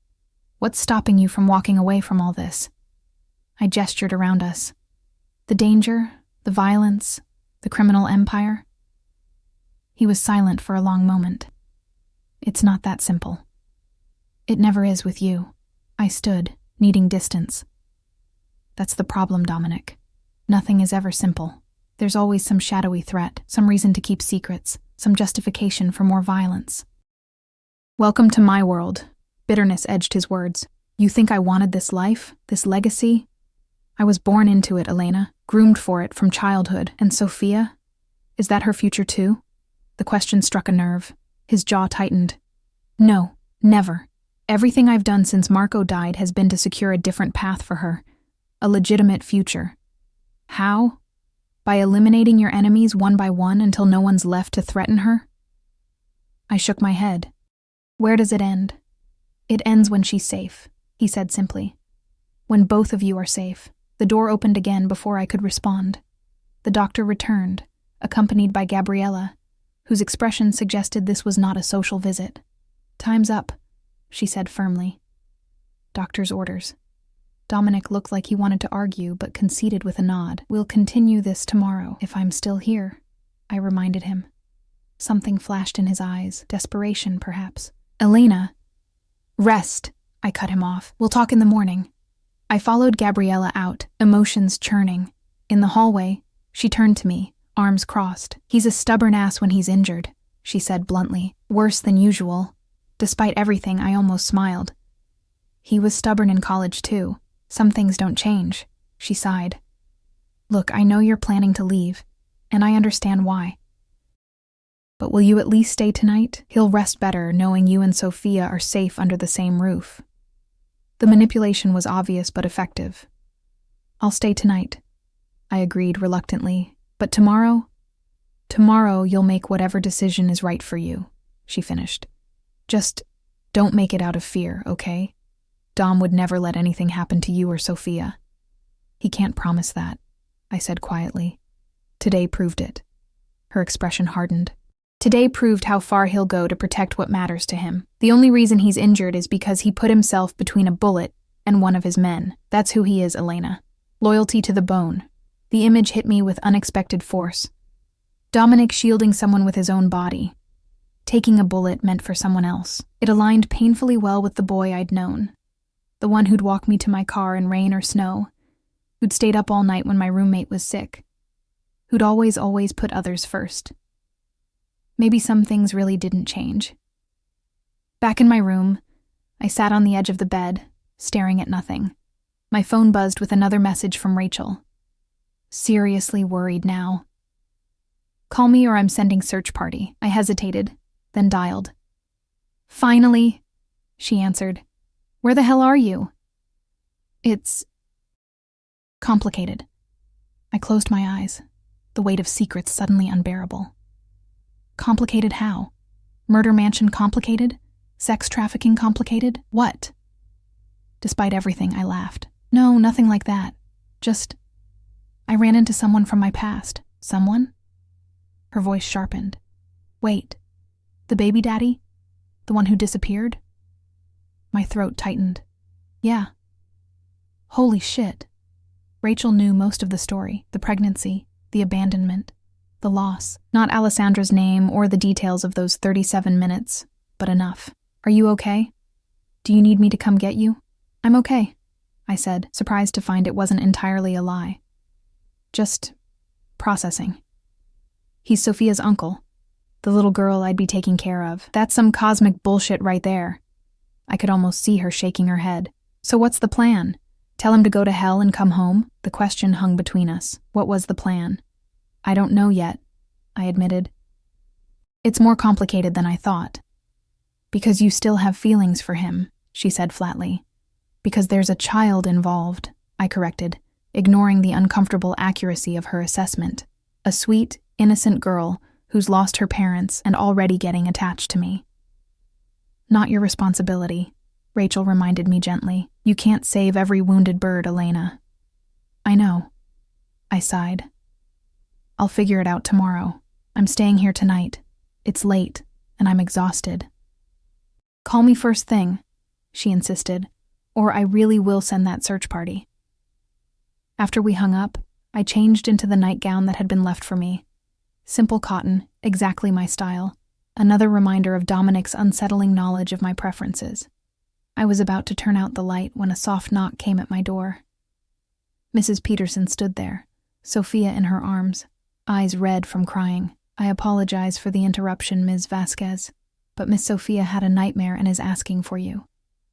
What's stopping you from walking away from all this? I gestured around us. The danger, the violence, the criminal empire. He was silent for a long moment. It's not that simple. It never is with you. I stood, needing distance. That's the problem, Dominic. Nothing is ever simple. There's always some shadowy threat, some reason to keep secrets, some justification for more violence. Welcome to my world. Bitterness edged his words. You think I wanted this life, this legacy? I was born into it, Elena, groomed for it from childhood. And Sophia? Is that her future too? The question struck a nerve. His jaw tightened. No, never. Everything I've done since Marco died has been to secure a different path for her. A legitimate future. How? By eliminating your enemies one by one until no one's left to threaten her? I shook my head. Where does it end? It ends when she's safe, he said simply. When both of you are safe. The door opened again before I could respond. The doctor returned, accompanied by Gabriella, whose expression suggested this was not a social visit. Time's up, she said firmly. Doctor's orders. Dominic looked like he wanted to argue, but conceded with a nod. We'll continue this tomorrow, if I'm still here, I reminded him. Something flashed in his eyes, desperation perhaps. Elena. Rest, I cut him off. We'll talk in the morning. I followed Gabriella out, emotions churning. In the hallway, she turned to me, arms crossed. He's a stubborn ass when he's injured, she said bluntly. Worse than usual. Despite everything, I almost smiled. He was stubborn in college too. Some things don't change, she sighed. Look, I know you're planning to leave, and I understand why. But will you at least stay tonight? He'll rest better knowing you and Sophia are safe under the same roof. The manipulation was obvious but effective. I'll stay tonight, I agreed reluctantly. But tomorrow you'll make whatever decision is right for you, she finished. Just don't make it out of fear, okay? Dom would never let anything happen to you or Sophia. He can't promise that, I said quietly. Today proved it. Her expression hardened. Today proved how far he'll go to protect what matters to him. The only reason he's injured is because he put himself between a bullet and one of his men. That's who he is, Elena. Loyalty to the bone. The image hit me with unexpected force. Dominic shielding someone with his own body. Taking a bullet meant for someone else. It aligned painfully well with the boy I'd known. The one who'd walk me to my car in rain or snow. Who'd stayed up all night when my roommate was sick. Who'd always put others first. Maybe some things really didn't change. Back in my room, I sat on the edge of the bed, staring at nothing. My phone buzzed with another message from Rachel. Seriously worried now. Call me or I'm sending search party. I hesitated, then dialed. Finally, she answered. Where the hell are you? It's complicated. I closed my eyes, the weight of secrets suddenly unbearable. Complicated how? Murder mansion complicated? Sex trafficking complicated? What? Despite everything, I laughed. No, nothing like that. Just, I ran into someone from my past. Someone? Her voice sharpened. Wait, the baby daddy? The one who disappeared? My throat tightened. Yeah. Holy shit. Rachel knew most of the story, the pregnancy, the abandonment, the loss. Not Alessandra's name or the details of those 37 minutes, but enough. Are you okay? Do you need me to come get you? I'm okay, I said, surprised to find it wasn't entirely a lie. Just processing. He's Sophia's uncle, the little girl I'd be taking care of. That's some cosmic bullshit right there. I could almost see her shaking her head. So what's the plan? Tell him to go to hell and come home? The question hung between us. What was the plan? I don't know yet, I admitted. It's more complicated than I thought. Because you still have feelings for him, she said flatly. Because there's a child involved, I corrected, ignoring the uncomfortable accuracy of her assessment. A sweet, innocent girl who's lost her parents and already getting attached to me. Not your responsibility, Rachel reminded me gently. You can't save every wounded bird, Elena. I know. I sighed. I'll figure it out tomorrow. I'm staying here tonight. It's late, and I'm exhausted. Call me first thing, she insisted, or I really will send that search party. After we hung up, I changed into the nightgown that had been left for me. Simple cotton, exactly my style. Another reminder of Dominic's unsettling knowledge of my preferences. I was about to turn out the light when a soft knock came at my door. Mrs. Peterson stood there, Sophia in her arms, eyes red from crying. I apologize for the interruption, Ms. Vasquez, but Miss Sophia had a nightmare and is asking for you.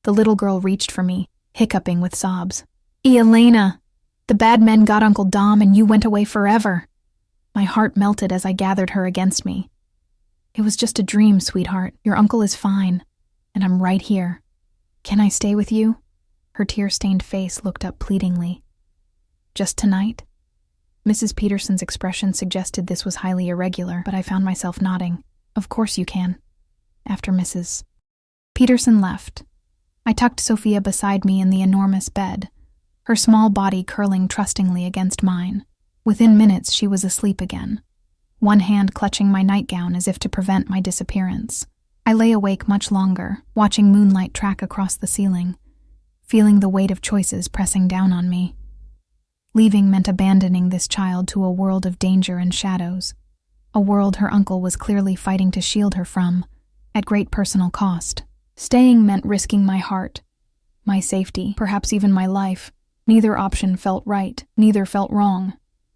The little girl reached for me, hiccuping with sobs. Elena! The bad men got Uncle Dom and you went away forever. My heart melted as I gathered her against me. It was just a dream, sweetheart. Your uncle is fine, and I'm right here. Can I stay with you? Her tear-stained face looked up pleadingly. Just tonight? Mrs. Peterson's expression suggested this was highly irregular, but I found myself nodding. Of course you can. After Mrs. Peterson left, I tucked Sophia beside me in the enormous bed, her small body curling trustingly against mine. Within minutes, she was asleep again, one hand clutching my nightgown as if to prevent my disappearance. I lay awake much longer, watching moonlight track across the ceiling, feeling the weight of choices pressing down on me. Leaving meant abandoning this child to a world of danger and shadows, a world her uncle was clearly fighting to shield her from, at great personal cost. Staying meant risking my heart, my safety, perhaps even my life. Neither option felt right, neither felt wrong.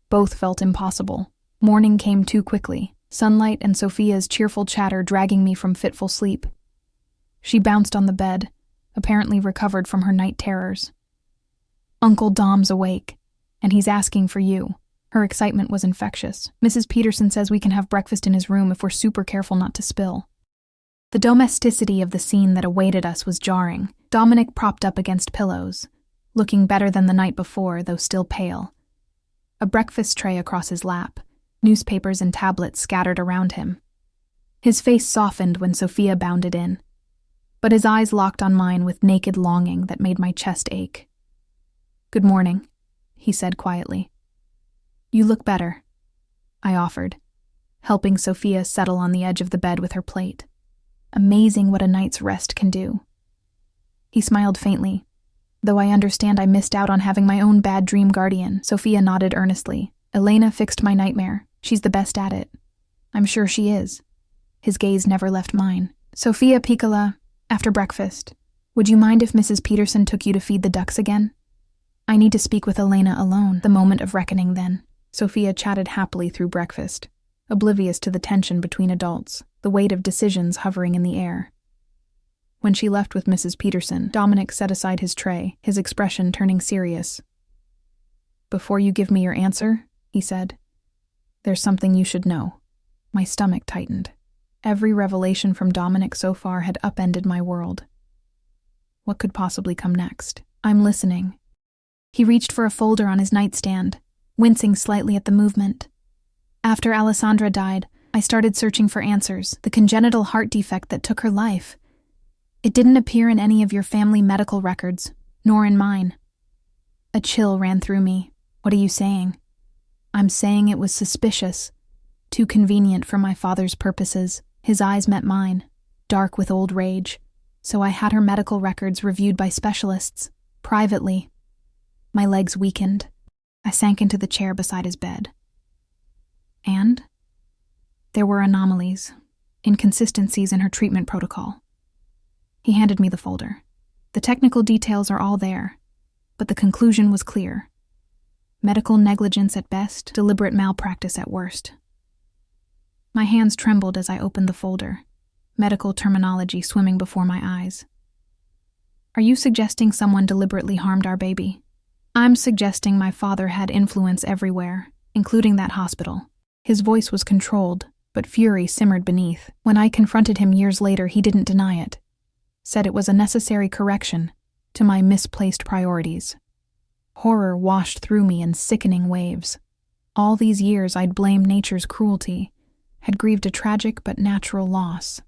Both felt impossible. Morning came too quickly, sunlight and Sophia's cheerful chatter dragging me from fitful sleep. She bounced on the bed, apparently recovered from her night terrors. Uncle Dom's awake, and he's asking for you. Her excitement was infectious. Mrs. Peterson says we can have breakfast in his room if we're super careful not to spill. The domesticity of the scene that awaited us was jarring. Dominic propped up against pillows, looking better than the night before, though still pale. A breakfast tray across his lap, newspapers and tablets scattered around him. His face softened when Sophia bounded in, but his eyes locked on mine with naked longing that made my chest ache. Good morning, he said quietly. You look better, I offered, helping Sophia settle on the edge of the bed with her plate. Amazing what a night's rest can do. He smiled faintly. Though I understand I missed out on having my own bad dream guardian, Sophia nodded earnestly. Elena fixed my nightmare. She's the best at it. I'm sure she is. His gaze never left mine. Sophia Piccola, after breakfast, would you mind if Mrs. Peterson took you to feed the ducks again? I need to speak with Elena alone. The moment of reckoning then. Sophia chatted happily through breakfast, oblivious to the tension between adults, the weight of decisions hovering in the air. When she left with Mrs. Peterson, Dominic set aside his tray, his expression turning serious. Before you give me your answer, he said, there's something you should know. My stomach tightened. Every revelation from Dominic so far had upended my world. What could possibly come next? I'm listening. He reached for a folder on his nightstand, wincing slightly at the movement. After Alessandra died, I started searching for answers, the congenital heart defect that took her life. It didn't appear in any of your family medical records, nor in mine. A chill ran through me. What are you saying? I'm saying it was suspicious, too convenient for my father's purposes. His eyes met mine, dark with old rage, so I had her medical records reviewed by specialists, privately. My legs weakened. I sank into the chair beside his bed. And there were anomalies, inconsistencies in her treatment protocol. He handed me the folder. The technical details are all there, but the conclusion was clear. Medical negligence at best, deliberate malpractice at worst. My hands trembled as I opened the folder, medical terminology swimming before my eyes. Are you suggesting someone deliberately harmed our baby? I'm suggesting my father had influence everywhere, including that hospital. His voice was controlled, but fury simmered beneath. When I confronted him years later, he didn't deny it. Said it was a necessary correction to my misplaced priorities. Horror washed through me in sickening waves. All these years I'd blamed nature's cruelty, had grieved a tragic but natural loss.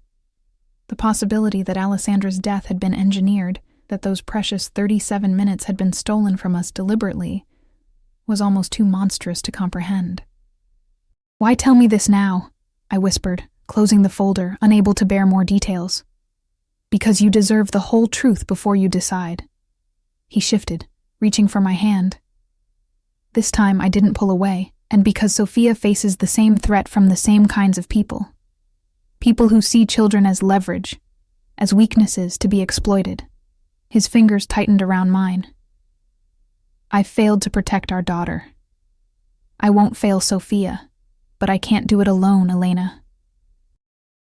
The possibility that Alessandra's death had been engineered, that those precious 37 minutes had been stolen from us deliberately, was almost too monstrous to comprehend. "Why tell me this now?" I whispered, closing the folder, unable to bear more details. "Because you deserve the whole truth before you decide." He shifted, reaching for my hand. This time I didn't pull away, and because Sophia faces the same threat from the same kinds of people. People who see children as leverage, as weaknesses to be exploited. His fingers tightened around mine. I failed to protect our daughter. I won't fail Sophia, but I can't do it alone, Elena.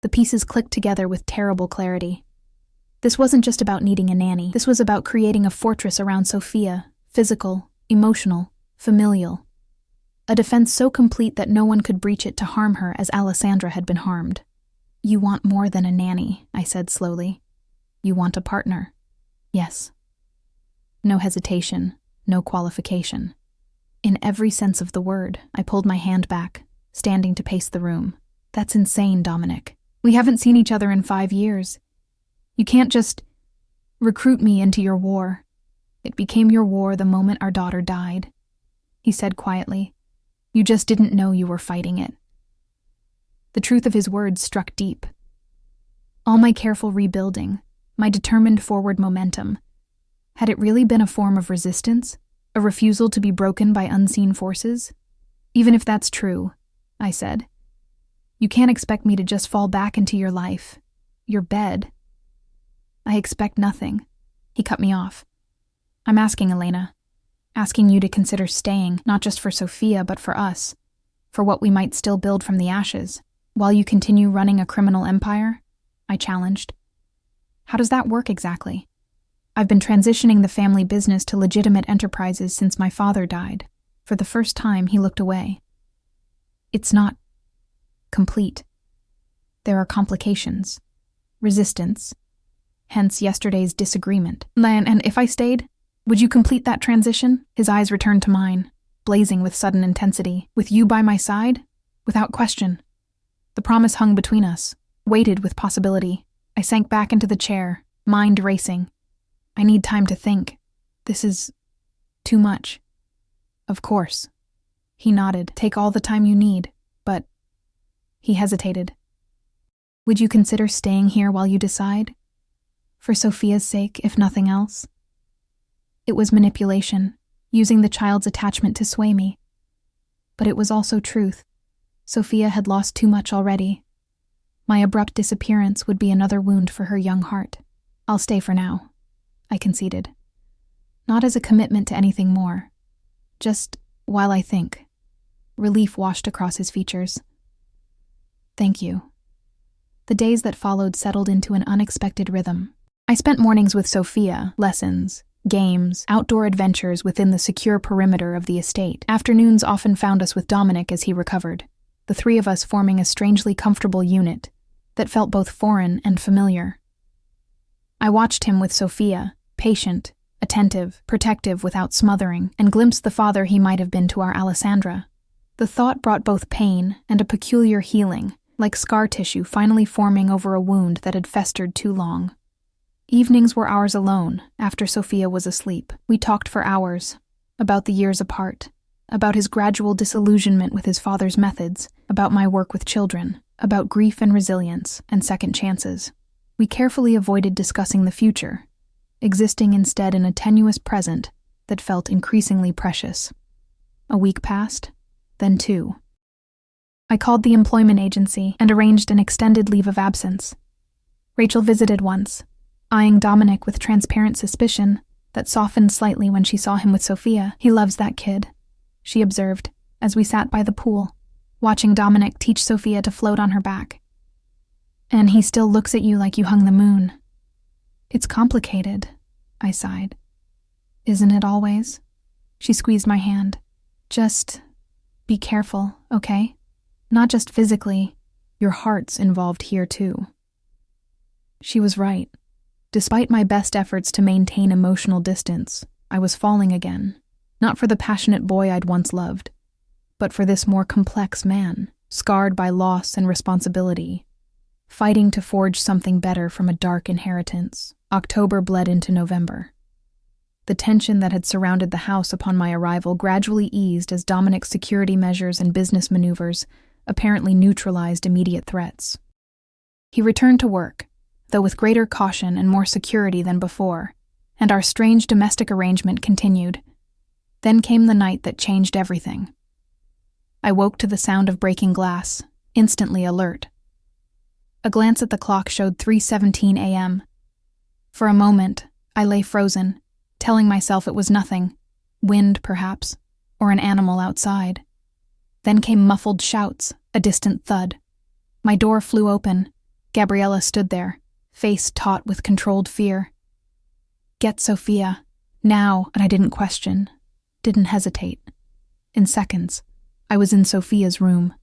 The pieces clicked together with terrible clarity. This wasn't just about needing a nanny. This was about creating a fortress around Sophia, physical, emotional, familial. A defense so complete that no one could breach it to harm her as Alessandra had been harmed. "You want more than a nanny," I said slowly. "You want a partner." "Yes." No hesitation, no qualification. In every sense of the word, I pulled my hand back, standing to pace the room. "That's insane, Dominic. We haven't seen each other in 5 years. You can't just recruit me into your war. It became your war the moment our daughter died," he said quietly. "You just didn't know you were fighting it." The truth of his words struck deep. All my careful rebuilding, my determined forward momentum, had it really been a form of resistance? A refusal to be broken by unseen forces? "Even if that's true," I said, "you can't expect me to just fall back into your life, your bed." "I expect nothing." He cut me off. "I'm asking, Elena. Asking you to consider staying, not just for Sophia, but for us, for what we might still build from the ashes, while you continue running a criminal empire," I challenged. "How does that work exactly? I've been transitioning the family business to legitimate enterprises since my father died." For the first time, he looked away. "It's not complete. There are complications, resistance, hence yesterday's disagreement. And if I stayed, would you complete that transition?" His eyes returned to mine, blazing with sudden intensity. "With you by my side? Without question." The promise hung between us, weighted with possibility. I sank back into the chair, mind racing. "I need time to think. This is too much." "Of course." He nodded. "Take all the time you need, but..." He hesitated. "Would you consider staying here while you decide? For Sophia's sake, if nothing else?" It was manipulation, using the child's attachment to sway me. But it was also truth. Sophia had lost too much already. My abrupt disappearance would be another wound for her young heart. "I'll stay for now," I conceded. Not as a commitment to anything more. Just while I think. Relief washed across his features. "Thank you." The days that followed settled into an unexpected rhythm. I spent mornings with Sophia, lessons, games, outdoor adventures within the secure perimeter of the estate. Afternoons often found us with Dominic as he recovered, the three of us forming a strangely comfortable unit that felt both foreign and familiar. I watched him with Sophia, patient, attentive, protective without smothering, and glimpsed the father he might have been to our Alessandra. The thought brought both pain and a peculiar healing, like scar tissue finally forming over a wound that had festered too long. Evenings were ours alone, after Sophia was asleep. We talked for hours, about the years apart, about his gradual disillusionment with his father's methods, about my work with children, about grief and resilience, and second chances. We carefully avoided discussing the future, existing instead in a tenuous present that felt increasingly precious. A week passed, then 2. I called the employment agency and arranged an extended leave of absence. Rachel visited once, eyeing Dominic with transparent suspicion that softened slightly when she saw him with Sophia. "He loves that kid," she observed, as we sat by the pool, watching Dominic teach Sophia to float on her back. "And he still looks at you like you hung the moon." "It's complicated," I sighed. "Isn't it always?" She squeezed my hand. "Just be careful, okay? Not just physically, your heart's involved here too." She was right. Despite my best efforts to maintain emotional distance, I was falling again, not for the passionate boy I'd once loved, but for this more complex man, scarred by loss and responsibility, fighting to forge something better from a dark inheritance. October bled into November. The tension that had surrounded the house upon my arrival gradually eased as Dominic's security measures and business maneuvers apparently neutralized immediate threats. He returned to work, though with greater caution and more security than before, and our strange domestic arrangement continued. Then came the night that changed everything. I woke to the sound of breaking glass, instantly alert. A glance at the clock showed 3:17 a.m. For a moment, I lay frozen, telling myself it was nothing, wind perhaps, or an animal outside. Then came muffled shouts, a distant thud. My door flew open. Gabriella stood there, face taut with controlled fear. "Get Sophia, now," and I didn't question, didn't hesitate. In seconds, I was in Sophia's room,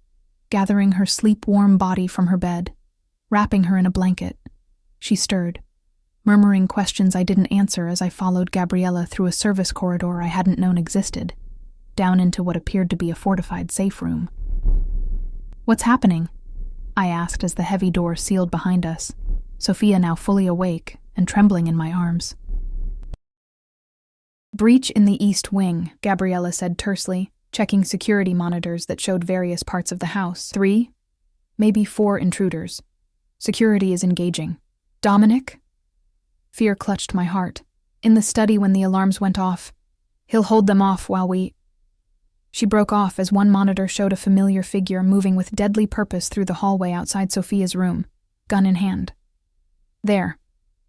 gathering her sleep-warm body from her bed, wrapping her in a blanket. She stirred, murmuring questions I didn't answer as I followed Gabriella through a service corridor I hadn't known existed, down into what appeared to be a fortified safe room. "What's happening?" I asked as the heavy door sealed behind us, Sophia now fully awake and trembling in my arms. "Breach in the east wing," Gabriella said tersely, checking security monitors that showed various parts of the house. 3, maybe 4 intruders. Security is engaging. "Dominic?" Fear clutched my heart. "In the study when the alarms went off. He'll hold them off while we—" She broke off as one monitor showed a familiar figure moving with deadly purpose through the hallway outside Sophia's room, gun in hand. "There.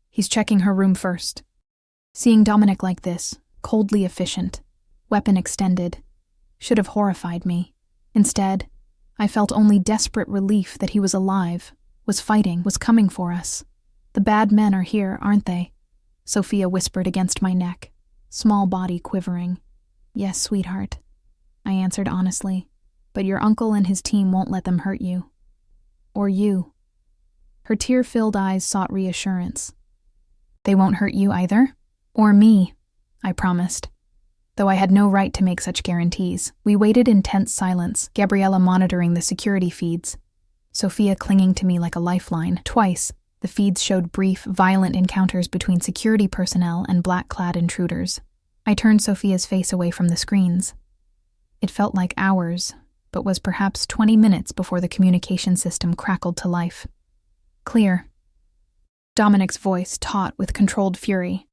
He's checking her room first." Seeing Dominic like this, coldly efficient, weapon extended, should have horrified me. Instead, I felt only desperate relief that he was alive, was fighting, was coming for us. "The bad men are here, aren't they?" Sophia whispered against my neck, small body quivering. "Yes, sweetheart," I answered honestly, "but your uncle and his team won't let them hurt you. Or you." Her tear-filled eyes sought reassurance. "They won't hurt you either? Or me," I promised, though I had no right to make such guarantees. We waited in tense silence, Gabriella monitoring the security feeds, Sophia clinging to me like a lifeline. Twice, the feeds showed brief, violent encounters between security personnel and black-clad intruders. I turned Sophia's face away from the screens. It felt like hours, but was perhaps 20 minutes before the communication system crackled to life. "Clear." Dominic's voice taut with controlled fury.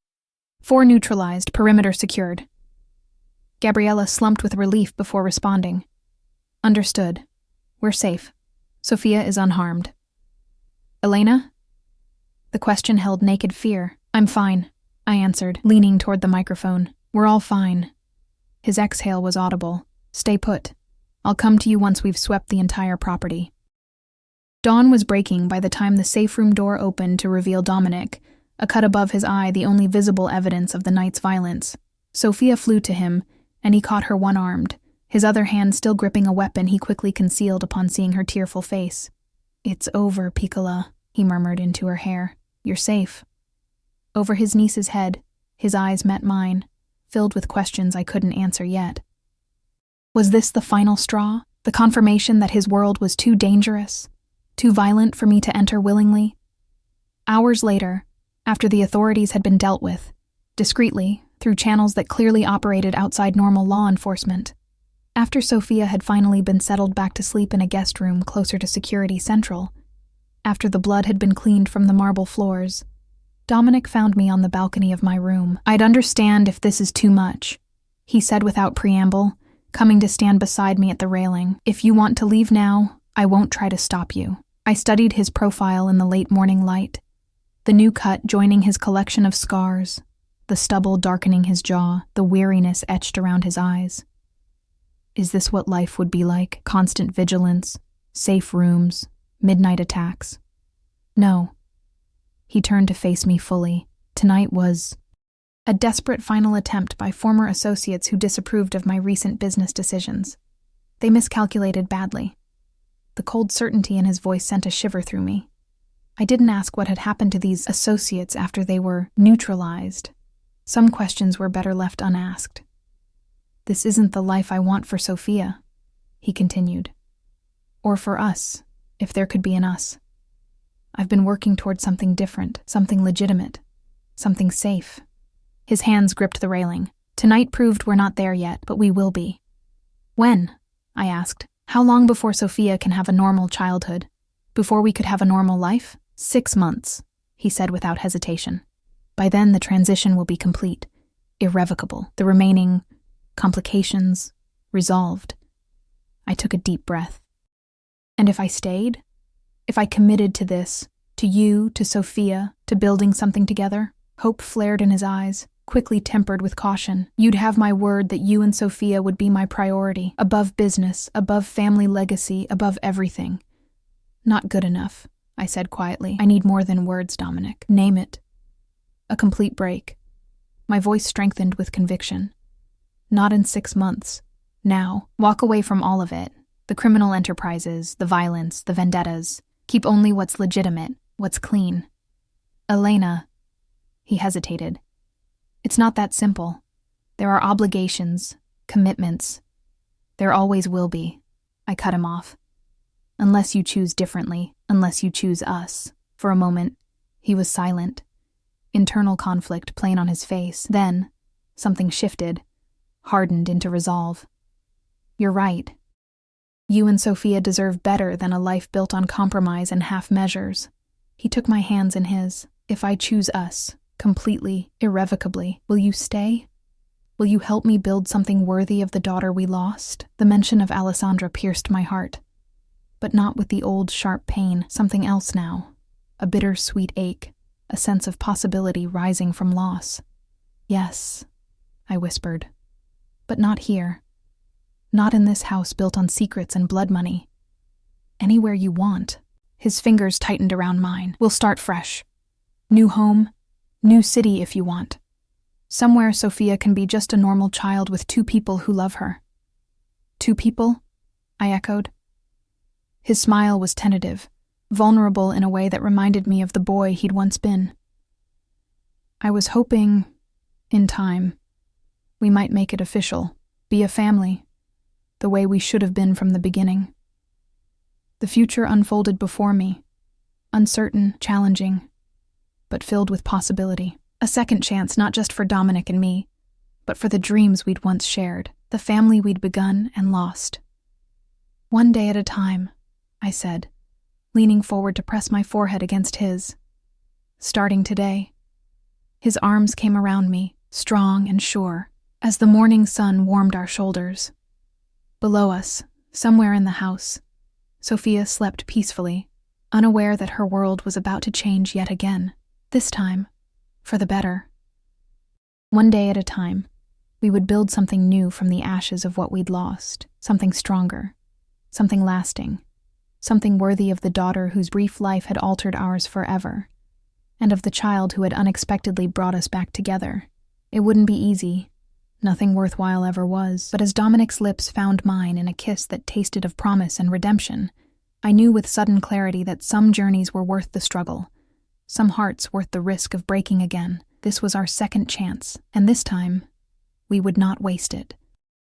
4 neutralized, perimeter secured. Gabriella slumped with relief before responding. "Understood. We're safe. Sophia is unharmed." "Elena?" The question held naked fear. "I'm fine," I answered, leaning toward the microphone. "We're all fine." His exhale was audible. "Stay put. I'll come to you once we've swept the entire property." Dawn was breaking by the time the safe room door opened to reveal Dominic, a cut above his eye the only visible evidence of the night's violence. Sophia flew to him, and he caught her one-armed, his other hand still gripping a weapon he quickly concealed upon seeing her tearful face. "It's over, Piccola," he murmured into her hair. "You're safe." Over his niece's head, his eyes met mine, filled with questions I couldn't answer yet. Was this the final straw? The confirmation that his world was too dangerous, too violent for me to enter willingly? Hours later, after the authorities had been dealt with, discreetly, through channels that clearly operated outside normal law enforcement, after Sophia had finally been settled back to sleep in a guest room closer to Security Central, after the blood had been cleaned from the marble floors, Dominic found me on the balcony of my room. "I'd understand if this is too much," he said without preamble, coming to stand beside me at the railing. "If you want to leave now, I won't try to stop you. I studied his profile in the late morning light, the new cut joining his collection of scars, the stubble darkening his jaw, the weariness etched around his eyes. Is this what life would be like? Constant vigilance, safe rooms, midnight attacks? No. He turned to face me fully. Tonight was a desperate final attempt by former associates who disapproved of my recent business decisions. They miscalculated badly. The cold certainty in his voice sent a shiver through me. I didn't ask what had happened to these associates after they were neutralized. Some questions were better left unasked. This isn't the life I want for Sophia, he continued. Or for us, if there could be an us. I've been working towards something different, something legitimate, something safe. His hands gripped the railing. Tonight proved we're not there yet, but we will be. When? I asked. How long before Sophia can have a normal childhood? Before we could have a normal life? 6 months, he said without hesitation. By then the transition will be complete, irrevocable, the remaining complications resolved. I took a deep breath. And if I stayed? If I committed to this, to you, to Sophia, to building something together? Hope flared in his eyes, quickly tempered with caution. You'd have my word that you and Sophia would be my priority, above business, above family legacy, above everything. Not good enough, I said quietly. I need more than words, Dominic. Name it. A complete break. My voice strengthened with conviction. Not in 6 months. Now. Walk away from all of it. The criminal enterprises, the violence, the vendettas. Keep only what's legitimate, what's clean. Elena. He hesitated. It's not that simple. There are obligations, commitments. There always will be. I cut him off. Unless you choose differently, unless you choose us. For a moment, he was silent. Internal conflict plain on his face. Then, something shifted, hardened into resolve. You're right. You and Sophia deserve better than a life built on compromise and half measures. He took my hands in his. If I choose us, completely, irrevocably, will you stay? Will you help me build something worthy of the daughter we lost? The mention of Alessandra pierced my heart. But not with the old sharp pain, something else now. A bitter-sweet ache, a sense of possibility rising from loss. Yes, I whispered. But not here. Not in this house built on secrets and blood money. Anywhere you want. His fingers tightened around mine. We'll start fresh. New home, new city if you want. Somewhere Sophia can be just a normal child with 2 people who love her. 2 people? I echoed. His smile was tentative, vulnerable in a way that reminded me of the boy he'd once been. I was hoping, in time, we might make it official, be a family, the way we should have been from the beginning. The future unfolded before me, uncertain, challenging, but filled with possibility. A second chance not just for Dominic and me, but for the dreams we'd once shared, the family we'd begun and lost. One day at a time, I said, leaning forward to press my forehead against his. Starting today. His arms came around me, strong and sure, as the morning sun warmed our shoulders. Below us, somewhere in the house, Sophia slept peacefully, unaware that her world was about to change yet again, this time, for the better. One day at a time, we would build something new from the ashes of what we'd lost, something stronger, something lasting, something worthy of the daughter whose brief life had altered ours forever, and of the child who had unexpectedly brought us back together. It wouldn't be easy. Nothing worthwhile ever was, but as Dominic's lips found mine in a kiss that tasted of promise and redemption, I knew with sudden clarity that some journeys were worth the struggle, some hearts worth the risk of breaking again. This was our second chance, and this time, we would not waste it.